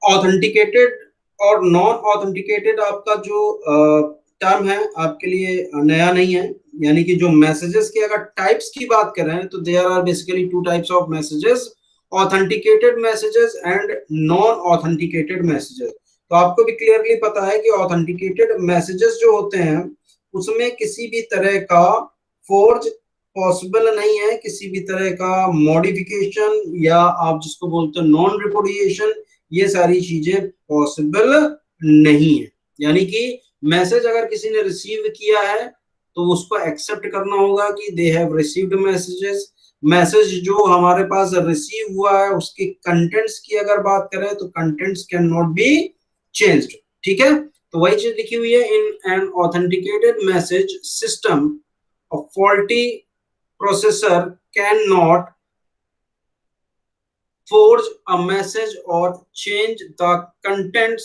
ऑथेंटिकेटेड और नॉन ऑथेंटिकेटेड आपका जो टर्म है आपके लिए नया नहीं है। यानी कि जो मैसेजेस की अगर टाइप्स की बात करें तो there are basically two types of messages, authenticated messages and non authenticated messages. तो आपको भी क्लियरली पता है कि ऑथेंटिकेटेड मैसेजेस जो होते हैं उसमें किसी भी तरह का फोर्ज पॉसिबल नहीं है, किसी भी तरह का मॉडिफिकेशन या आप जिसको बोलते हैं नॉन रिपोर्टिएशन, ये सारी चीजें पॉसिबल नहीं है। यानी कि मैसेज अगर किसी ने रिसीव किया है तो उसको एक्सेप्ट करना होगा कि they have received messages. Message जो हमारे पास रिसीव हुआ है उसके कंटेंट्स की अगर बात करें तो contents can not be changed, ठीक है। तो वही चीज लिखी हुई है in an authenticated message system a faulty processor can not forge a message or change the contents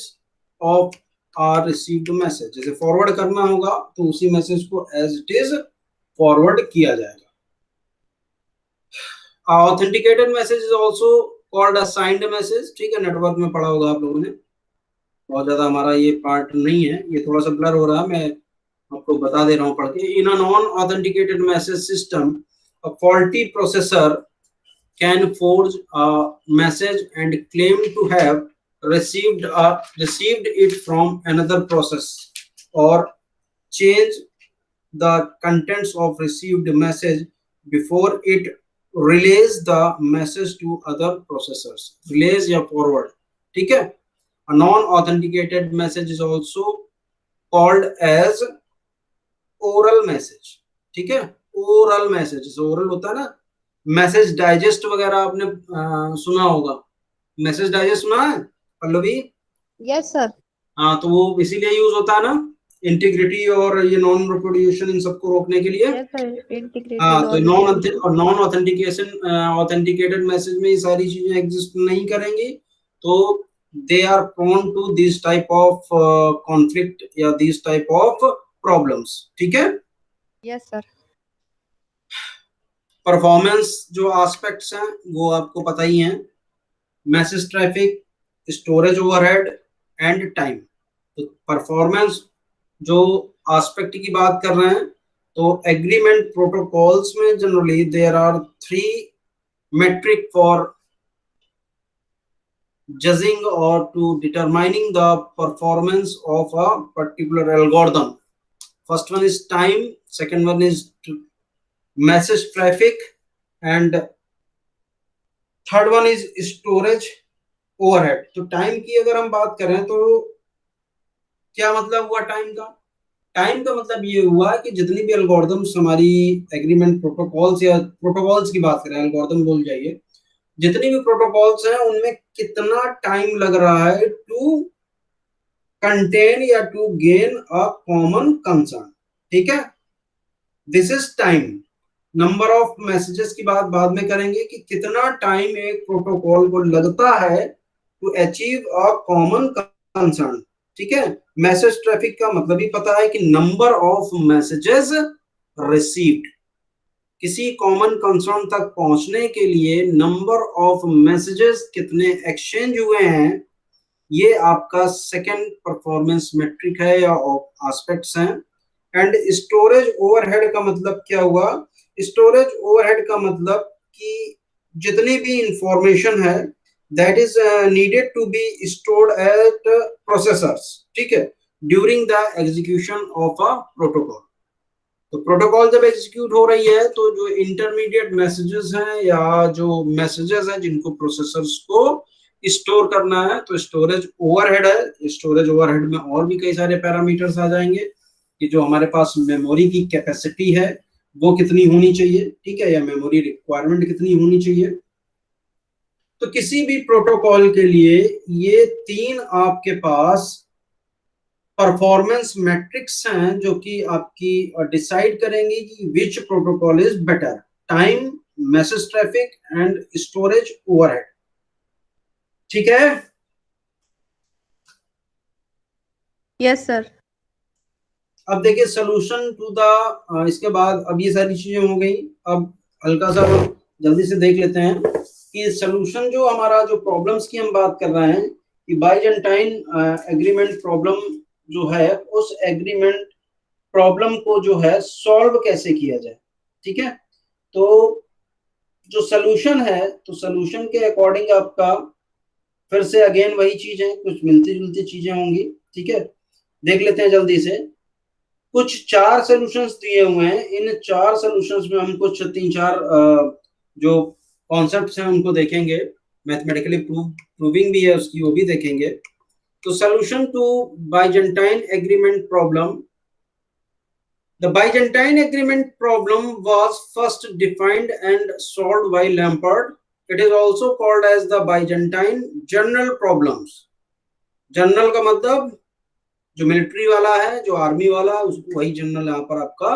of a received message। जैसे फॉरवर्ड करना होगा तो उसी मैसेज को एज इट इज फॉरवर्ड किया जाएगा। Authenticated message is also called a signed message, ठीक है। नेटवर्क में पढ़ा होगा आप लोगों ने, बहुत ज्यादा हमारा ये पार्ट नहीं है, ये थोड़ा सा ब्लर हो रहा है, मैं आपको बता दे रहा हूँ पढ़ के। In a non authenticated message system a faulty processor can forge a message and claim to have received it from another process or change the contents of received message before it relays the message to other processors. Relays या forward, ठीक है. A non-authenticated message is also called as oral message, ठीक है. oral message, oral होता है ना, message digest वगैरह आपने सुना होगा. मैसेज डाइजेस्ट सुना है पल्लवी? Yes sir. हाँ, तो वो इसीलिए यूज होता है ना, इंटीग्रिटी और ये नॉन रिप्रोड्यूशन, इन सबको रोकने के लिए. यस सर, इंटीग्रेटेड हाँ, तो और नॉन ऑथेंटिकेशन ऑथेंटिकेटेड मैसेज में ये सारी चीजें एग्जिस्ट नहीं करेंगी, तो they are prone to this type of conflict या दिस टाइप ऑफ प्रॉब्लम्स, ठीक है. Yes sir. परफॉर्मेंस जो एस्पेक्ट्स हैं वो आपको पता ही हैं. Message traffic, storage overhead and time. तो परफॉर्मेंस जो एस्पेक्ट की बात कर रहे हैं, तो एग्रीमेंट प्रोटोकॉल्स में generally there are 3 metric for judging or to determining the performance of a particular algorithm. First one is time, second one is message traffic, and third one is storage overhead. तो time की अगर हम बात करें तो क्या मतलब हुआ टाइम का? टाइम का मतलब ये हुआ कि जितनी भी एल्गोरिथम्स हमारी एग्रीमेंट प्रोटोकॉल्स या प्रोटोकॉल्स की बात करें, एल्गोरिथम बोल जाइए, जितनी भी प्रोटोकॉल्स हैं उनमें कितना टाइम लग रहा है टू कंटेन या to gain a common concern, ठीक है. This is time. Number of messages की बात बाद में करेंगे कि कितना टाइम एक प्रोटोकॉल को लगता है to achieve a common concern, ठीक है. मैसेज ट्रैफिक का मतलब ही पता है कि नंबर ऑफ मैसेजेस रिसीव्ड. किसी कॉमन कंसर्न तक पहुंचने के लिए नंबर ऑफ मैसेजेस कितने एक्सचेंज हुए हैं, ये आपका सेकंड परफॉर्मेंस मेट्रिक है या एस्पेक्ट्स हैं. एंड स्टोरेज ओवरहेड का मतलब क्या हुआ? स्टोरेज ओवरहेड का मतलब कि जितनी भी इंफॉर्मेशन है that is needed to be stored at processors, ठीक है, during the execution of a protocol. तो प्रोटोकॉल जब एग्जीक्यूट हो रही है तो जो इंटरमीडिएट मैसेजेस हैं या जो मैसेजेस हैं जिनको प्रोसेसर्स को स्टोर करना है, तो स्टोरेज ओवरहेड है. स्टोरेज ओवरहेड में और भी कई सारे पैरामीटर्स आ जाएंगे कि जो हमारे पास मेमोरी की कैपेसिटी है वो कितनी होनी चाहिए, ठीक है, या मेमोरी रिक्वायरमेंट कितनी होनी चाहिए. तो किसी भी प्रोटोकॉल के लिए ये 3 आपके पास परफॉर्मेंस मैट्रिक्स हैं जो कि आपकी डिसाइड करेंगे कि विच protocol is better. Time, message traffic and storage overhead, ठीक है. Yes sir. अब देखिए सोल्यूशन टू द, इसके बाद अब ये सारी चीजें हो गई. अब हल्का सा जल्दी से देख लेते हैं कि सोल्यूशन जो हमारा, जो प्रॉब्लम्स की हम बात कर रहे हैं कि बाइजेंटाइन एग्रीमेंट प्रॉब्लम जो है, उस एग्रीमेंट प्रॉब्लम को जो है सॉल्व कैसे किया जाए, ठीक है. तो जो सोल्यूशन है, तो सोल्यूशन के अकॉर्डिंग आपका फिर से अगेन वही चीज है, कुछ मिलती जुलती चीजें होंगी, ठीक है. देख लेते हैं जल्दी से. कुछ 4 सॉल्यूशंस दिए हुए हैं. इन 4 सॉल्यूशंस में हम कुछ 3-4 जो कॉन्सेप्ट्स हैं उनको देखेंगे. मैथमेटिकली प्रूविंग भी है उसकी, वो भी देखेंगे. तो solution to Byzantine agreement problem. The Byzantine agreement problem was first defined and solved by Lampard. It is also called as the Byzantine general problems. General का मतलब जो मिलिट्री वाला है, जो आर्मी वाला, वही जनरल यहाँ पर आपका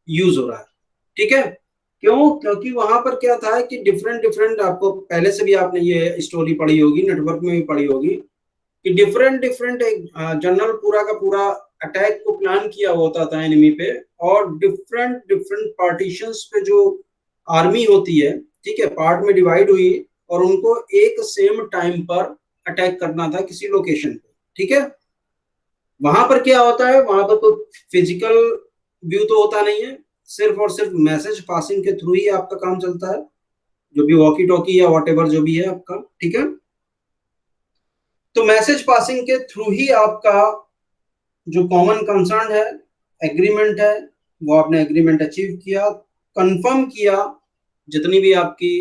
यूज हो रहा है, ठीक है. क्यों? क्योंकि वहां पर क्या था कि डिफरेंट, आपको पहले से भी आपने ये स्टोरी पढ़ी होगी, नेटवर्क में भी पढ़ी होगी कि डिफरेंट जनरल पूरा का पूरा अटैक को प्लान किया होता था एनिमी पे, और डिफरेंट पार्टीशंस पे जो आर्मी होती है, ठीक है, पार्ट में डिवाइड हुई और उनको एक सेम टाइम पर अटैक करना था किसी लोकेशन पे, ठीक है. वहां पर क्या होता है, वहां पर तो फिजिकल व्यू तो होता नहीं है, सिर्फ और सिर्फ मैसेज पासिंग के थ्रू ही आपका काम चलता है, जो भी वॉकी टॉकी या व्हाटएवर जो भी है आपका, ठीक है. तो मैसेज पासिंग के थ्रू ही आपका जो कॉमन कंसर्न है एग्रीमेंट है वो आपने एग्रीमेंट अचीव किया, कंफर्म किया, जितनी भी आपकी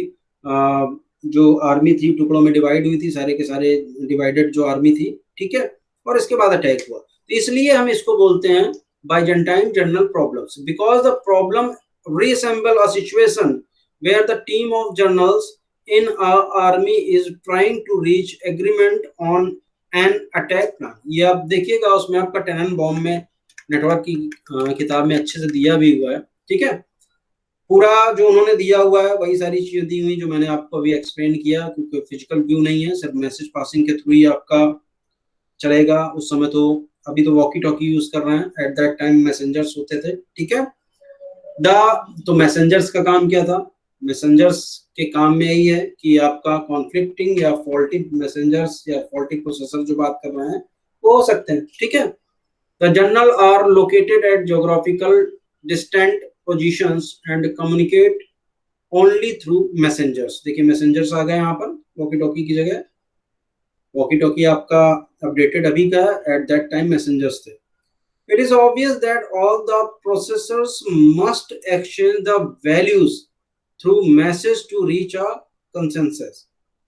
जो आर्मी थी टुकड़ों में डिवाइड हुई थी, सारे के सारे डिवाइडेड जो आर्मी थी, ठीक है, और इसके बाद अटैक हुआ। तो इसलिए हम इसको बोलते हैं Byzantine general problems, because the problem reassemble a situation where the team of generals in a army is trying to reach agreement on an attack plan। ये आप देखिएगा उसमें आपका टेनन बॉम्ब में नेटवर्क की किताब में अच्छे से दिया भी हुआ है, ठीक है। पूरा जो उन्होंने दिया हुआ है वही सारी चीजें दी हुई जो मैंने आपको अभी एक्सप्लेन किया, क्योंकि फिजिकल व्यू नहीं है, सिर्फ मैसेज पासिंग के थ्रू ही आपका चलेगा। उस समय तो अभी तो वॉकी टॉकी यूज कर रहे हैं, एट दैट टाइम मैसेंजर्स होते थे, ठीक है। द तो मैसेंजर्स का काम क्या था? मैसेंजर्स के काम में यही है कि आपका कॉन्फ्लिक्टिंग या फॉल्टी मैसेंजर्स या फॉल्टी प्रोसेसर जो बात कर रहे हैं वो हो सकते हैं, ठीक है। The general R located at geographical distant positions and communicate only through messengers. देखिए मैसेंजर्स आ गए यहाँ पर वॉकी टॉकी की जगह। वॉकी टॉकी आपका अपडेटेड अभी का है, एट दैट टाइम मैसेंजर्स थे। It is obvious that all the processors must exchange the values through message to reach a consensus।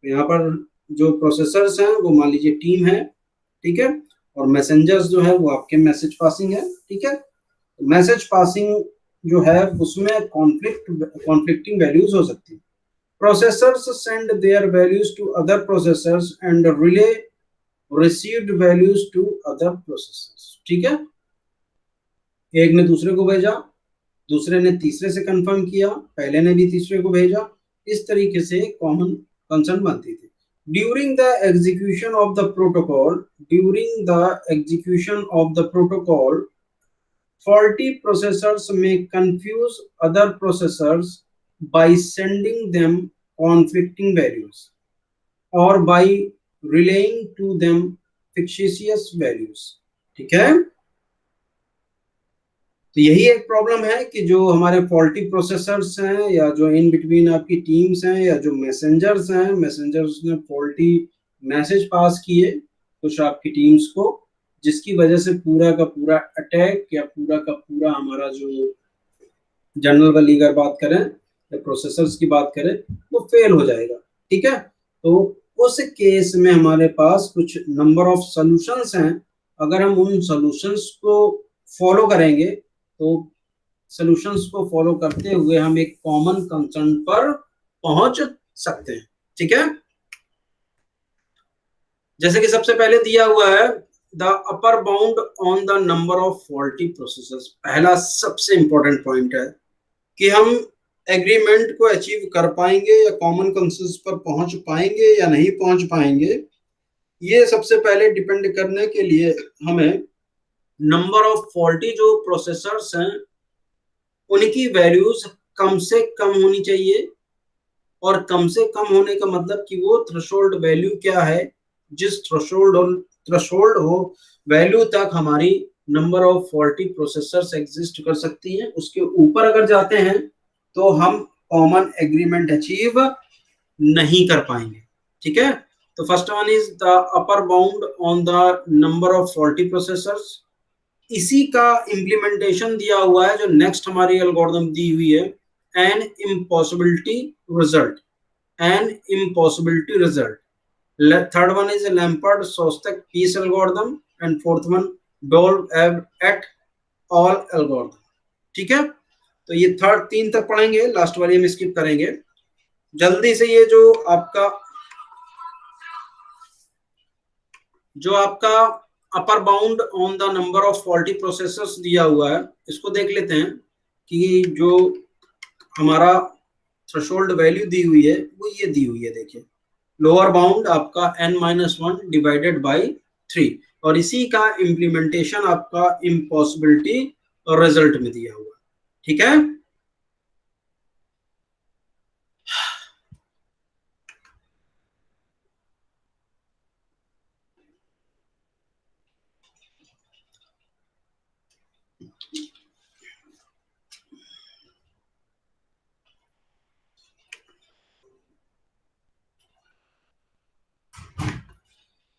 यहाँ पर जो प्रोसेसर्स हैं वो मान लीजिए टीम है, ठीक है, और मैसेंजर्स जो है वो आपके मैसेज पासिंग है, ठीक है। मैसेज पासिंग जो है उसमें कॉन्फ्लिक्टिंग वैल्यूज हो सकती है। Processors send their values to other processors and relay received values to other processors, ठीक है। एक ने दूसरे को भेजा, दूसरे ने तीसरे से कंफर्म किया, पहले ने भी तीसरे को भेजा, इस तरीके से कॉमन कंसर्न बनती थी। During the execution of the protocol faulty processors may confuse other processors by sending them conflicting values or by relaying to them fictitious values, ठीक है। तो यही एक प्रॉब्लम है कि जो हमारे फॉल्टी प्रोसेसर्स हैं या जो इन बिटवीन आपकी टीम्स हैं या जो मैसेंजर्स हैं, मैसेंजर्स ने फॉल्टी मैसेज पास किए कुछ आपकी टीम्स को, जिसकी वजह से पूरा का पूरा अटैक या पूरा का पूरा हमारा जो जनरल वाली अगर बात करें या प्रोसेसर्स की बात करें वो फेल हो जाएगा, ठीक है। तो उस केस में हमारे पास कुछ नंबर ऑफ सॉल्यूशंस हैं। अगर हम उन सॉल्यूशंस को फॉलो करेंगे तो सॉल्यूशंस को फॉलो करते हुए हम एक कॉमन कंसर्न पर पहुंच सकते हैं, ठीक है। जैसे कि सबसे पहले दिया हुआ है the upper bound on the number of faulty processors. पहला सबसे इंपॉर्टेंट पॉइंट है कि हम एग्रीमेंट को अचीव कर पाएंगे या कॉमन कंसेंसस पर पहुंच पाएंगे या नहीं पहुंच पाएंगे। ये सबसे पहले डिपेंड करने के लिए हमें नंबर ऑफ फॉल्टी जो प्रोसेसर्स हैं उनकी वैल्यूज कम से कम होनी चाहिए। और कम से कम होने का मतलब कि वो थ्रेशोल्ड वैल्यू क्या है, जिस थ्रेशोल्ड हो वैल्यू तक हमारी number of faulty processors exist कर सकती हैं। उसके ऊपर अगर जाते हैं तो हम कॉमन एग्रीमेंट अचीव नहीं कर पाएंगे, ठीक है। तो first one is the upper bound on the number of faulty processors. इसी का इम्प्लीमेंटेशन दिया हुआ है जो नेक्स्ट हमारी एल्गोरिथम दी हुई है, an impossibility result, an impossibility result. Third one is Lamport Shostak Pease algorithm and fourth one Dolev et al algorithm, ठीक है। तो ये थर्ड तीन तक पढ़ेंगे, लास्ट वाली हम स्किप करेंगे जल्दी से। ये जो आपका upper bound on the number of faulty processors दिया हुआ है इसको देख लेते हैं कि जो हमारा थ्रेशोल्ड वैल्यू दी हुई है वो ये दी हुई है। देखिए लोअर बाउंड आपका n-1 डिवाइडेड बाई 3 और इसी का इम्प्लीमेंटेशन आपका इम्पॉसिबिलिटी और रिजल्ट में दिया हुआ, ठीक है।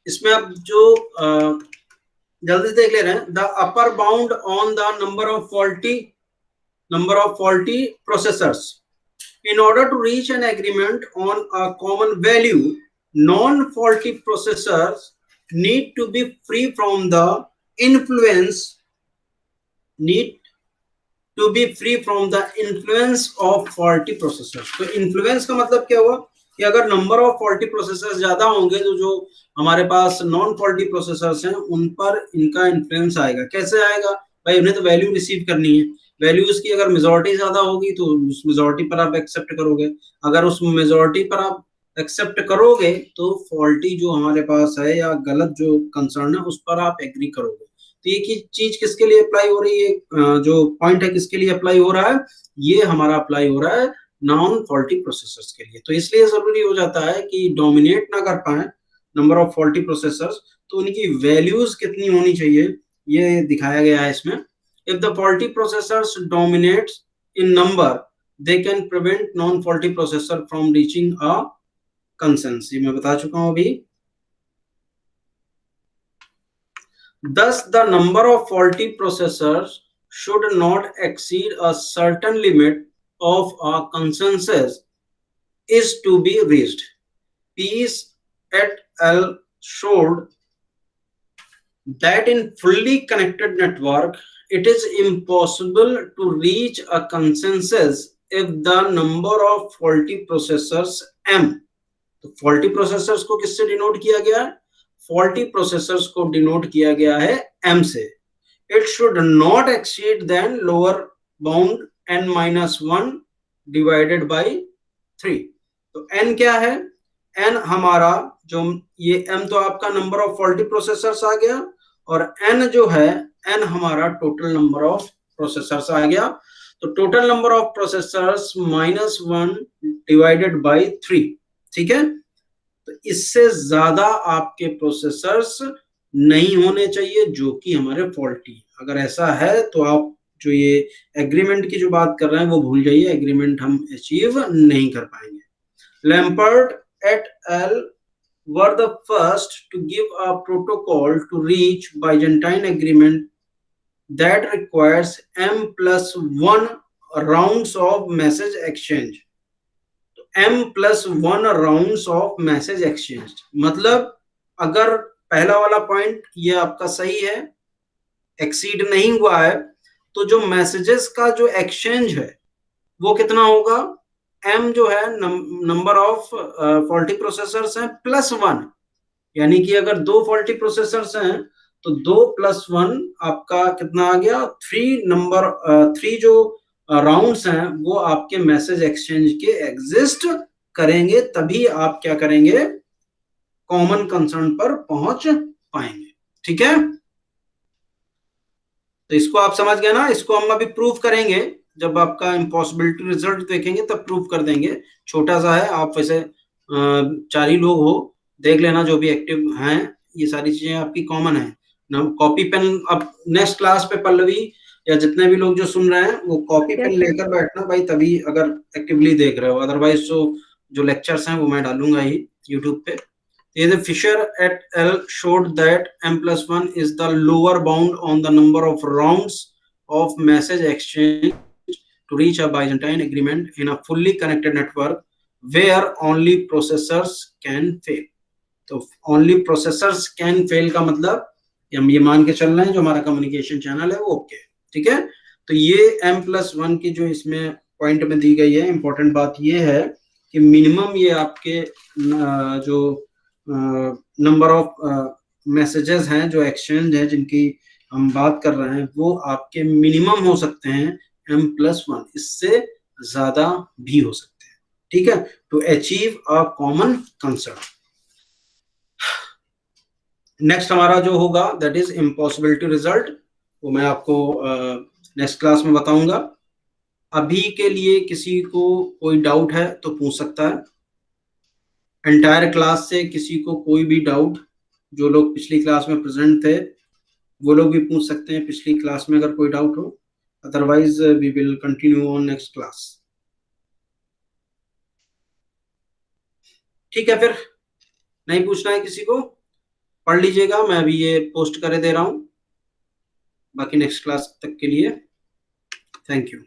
इसमें अब जो जल्दी से देख ले रहे हैं। The upper bound on the number of faulty processors in order to reach an agreement on a common value, non-faulty processors need to be free from the influence need to be free from the influence of faulty processors। तो influence का मतलब क्या हुआ कि अगर number of faulty processors ज्यादा होंगे तो जो हमारे पास नॉन फॉल्टी प्रोसेसर्स हैं उन पर इनका इन्फ्लुएंस आएगा। कैसे आएगा भाई, उन्हें तो वैल्यू रिसीव करनी है, वैल्यूज की अगर मेजोरिटी ज्यादा होगी तो उस मेजोरिटी पर आप एक्सेप्ट करोगे, अगर उस मेजोरिटी पर आप एक्सेप्ट करोगे तो फॉल्टी जो हमारे पास है या गलत जो कंसर्न है उस पर आप एग्री करोगे। तो ये चीज किसके लिए अप्लाई हो रही है, जो पॉइंट है किसके लिए अप्लाई हो रहा है, ये हमारा अप्लाई हो रहा है नॉन फॉल्टी प्रोसेसर्स के लिए। तो इसलिए जरूरी हो जाता है कि डोमिनेट ना कर pile number of faulty processors, तो उनकी वैल्यूज कितनी होनी चाहिए ये दिखाया गया है इसमें। If the faulty processors dominate in number they can prevent non faulty processor from reaching a consensus. ये मैं बता चुका हूं अभी। Thus, the number of faulty processors should not exceed a certain limit of a consensus is to be reached. Pease et al. Showed that in fully connected network, it is impossible to reach a consensus if the number of faulty processors m। तो faulty processors को किससे denote किया गया है, faulty processors को denote किया गया है m से। It should not exceed then lower bound n-1 divided by 3। तो n क्या है, n हमारा जो ये m तो आपका नंबर ऑफ फॉल्टी प्रोसेसर्स आ गया, और n जो है n हमारा टोटल नंबर ऑफ प्रोसेसर्स आ गया। तो total number of processors -1 divided by 3, ठीक है। तो इससे ज्यादा आपके प्रोसेसर्स नहीं होने चाहिए जो कि हमारे फॉल्टी। अगर ऐसा है तो आप जो ये एग्रीमेंट की जो बात कर रहे हैं वो भूल जाइए, एग्रीमेंट हम अचीव नहीं कर पाएंगे। Lamport et al were the first to give a protocol to reach Byzantine agreement that requires m+1 rounds of message exchange। m+1 rounds of message exchange मतलब अगर पहला वाला पॉइंट ये आपका सही है, एक्सीड नहीं हुआ है, तो जो मैसेजेस का जो एक्सचेंज है वो कितना होगा, m जो है नंबर ऑफ फॉल्टी प्रोसेसर्स हैं +1, यानी कि अगर 2 फॉल्टी प्रोसेसर्स हैं तो 2+1 आपका कितना आ गया 3 जो राउंड्स हैं वो आपके मैसेज एक्सचेंज के एग्जिस्ट करेंगे, तभी आप क्या करेंगे कॉमन कंसर्न पर पहुंच पाएंगे। ठीक है, तो इसको आप समझ गए ना। इसको हम अभी प्रूफ करेंगे, जब आपका इम्पॉसिबिलिटी रिजल्ट देखेंगे तब प्रूफ कर देंगे। छोटा सा है, आप वैसे 4 ही लोग हो, देख लेना जो भी एक्टिव हैं, ये सारी चीजें आपकी कॉमन है ना। कॉपी पेन अब नेक्स्ट क्लास पे पल्लवी या जितने भी लोग जो सुन रहे हैं वो कॉपी पेन लेकर बैठना भाई, तभी अगर एक्टिवली देख रहे हो, अदरवाइज तो जो लेक्चर्स हैं वो मैं डालूंगा ही यूट्यूब पे। Fisher et al. Showed that m+1 is the lower bound on the number of rounds of message exchange to reach a Byzantine agreement in a fully connected network where only processors can fail। तो only processors can fail का मतलब हम ये मान के चल रहे हैं जो हमारा कम्युनिकेशन चैनल है वो ओके। ठीक है, तो ये m+1 की जो इसमें पॉइंट में दी गई है, इंपॉर्टेंट बात ये है कि मिनिमम ये आपके जो नंबर ऑफ मैसेजेस हैं जो एक्सचेंज है जिनकी हम बात कर रहे हैं वो आपके मिनिमम हो सकते हैं m+1, इससे ज्यादा भी हो सकते हैं। ठीक है, to achieve a common concern. Next हमारा जो होगा दैट इज इम्पॉसिबिलिटी रिजल्ट, वो मैं आपको नेक्स्ट क्लास में बताऊंगा। अभी के लिए किसी को कोई डाउट है तो पूछ सकता है। एंटायर क्लास से किसी को कोई भी डाउट, जो लोग पिछली क्लास में प्रेजेंट थे वो लोग भी पूछ सकते हैं पिछली क्लास में अगर कोई डाउट हो, otherwise we will continue on next class. ठीक है, फिर नहीं पूछना है किसी को, पढ़ लीजिएगा, मैं अभी ये पोस्ट करे दे रहा हूं। बाकी नेक्स्ट क्लास तक के लिए थैंक यू।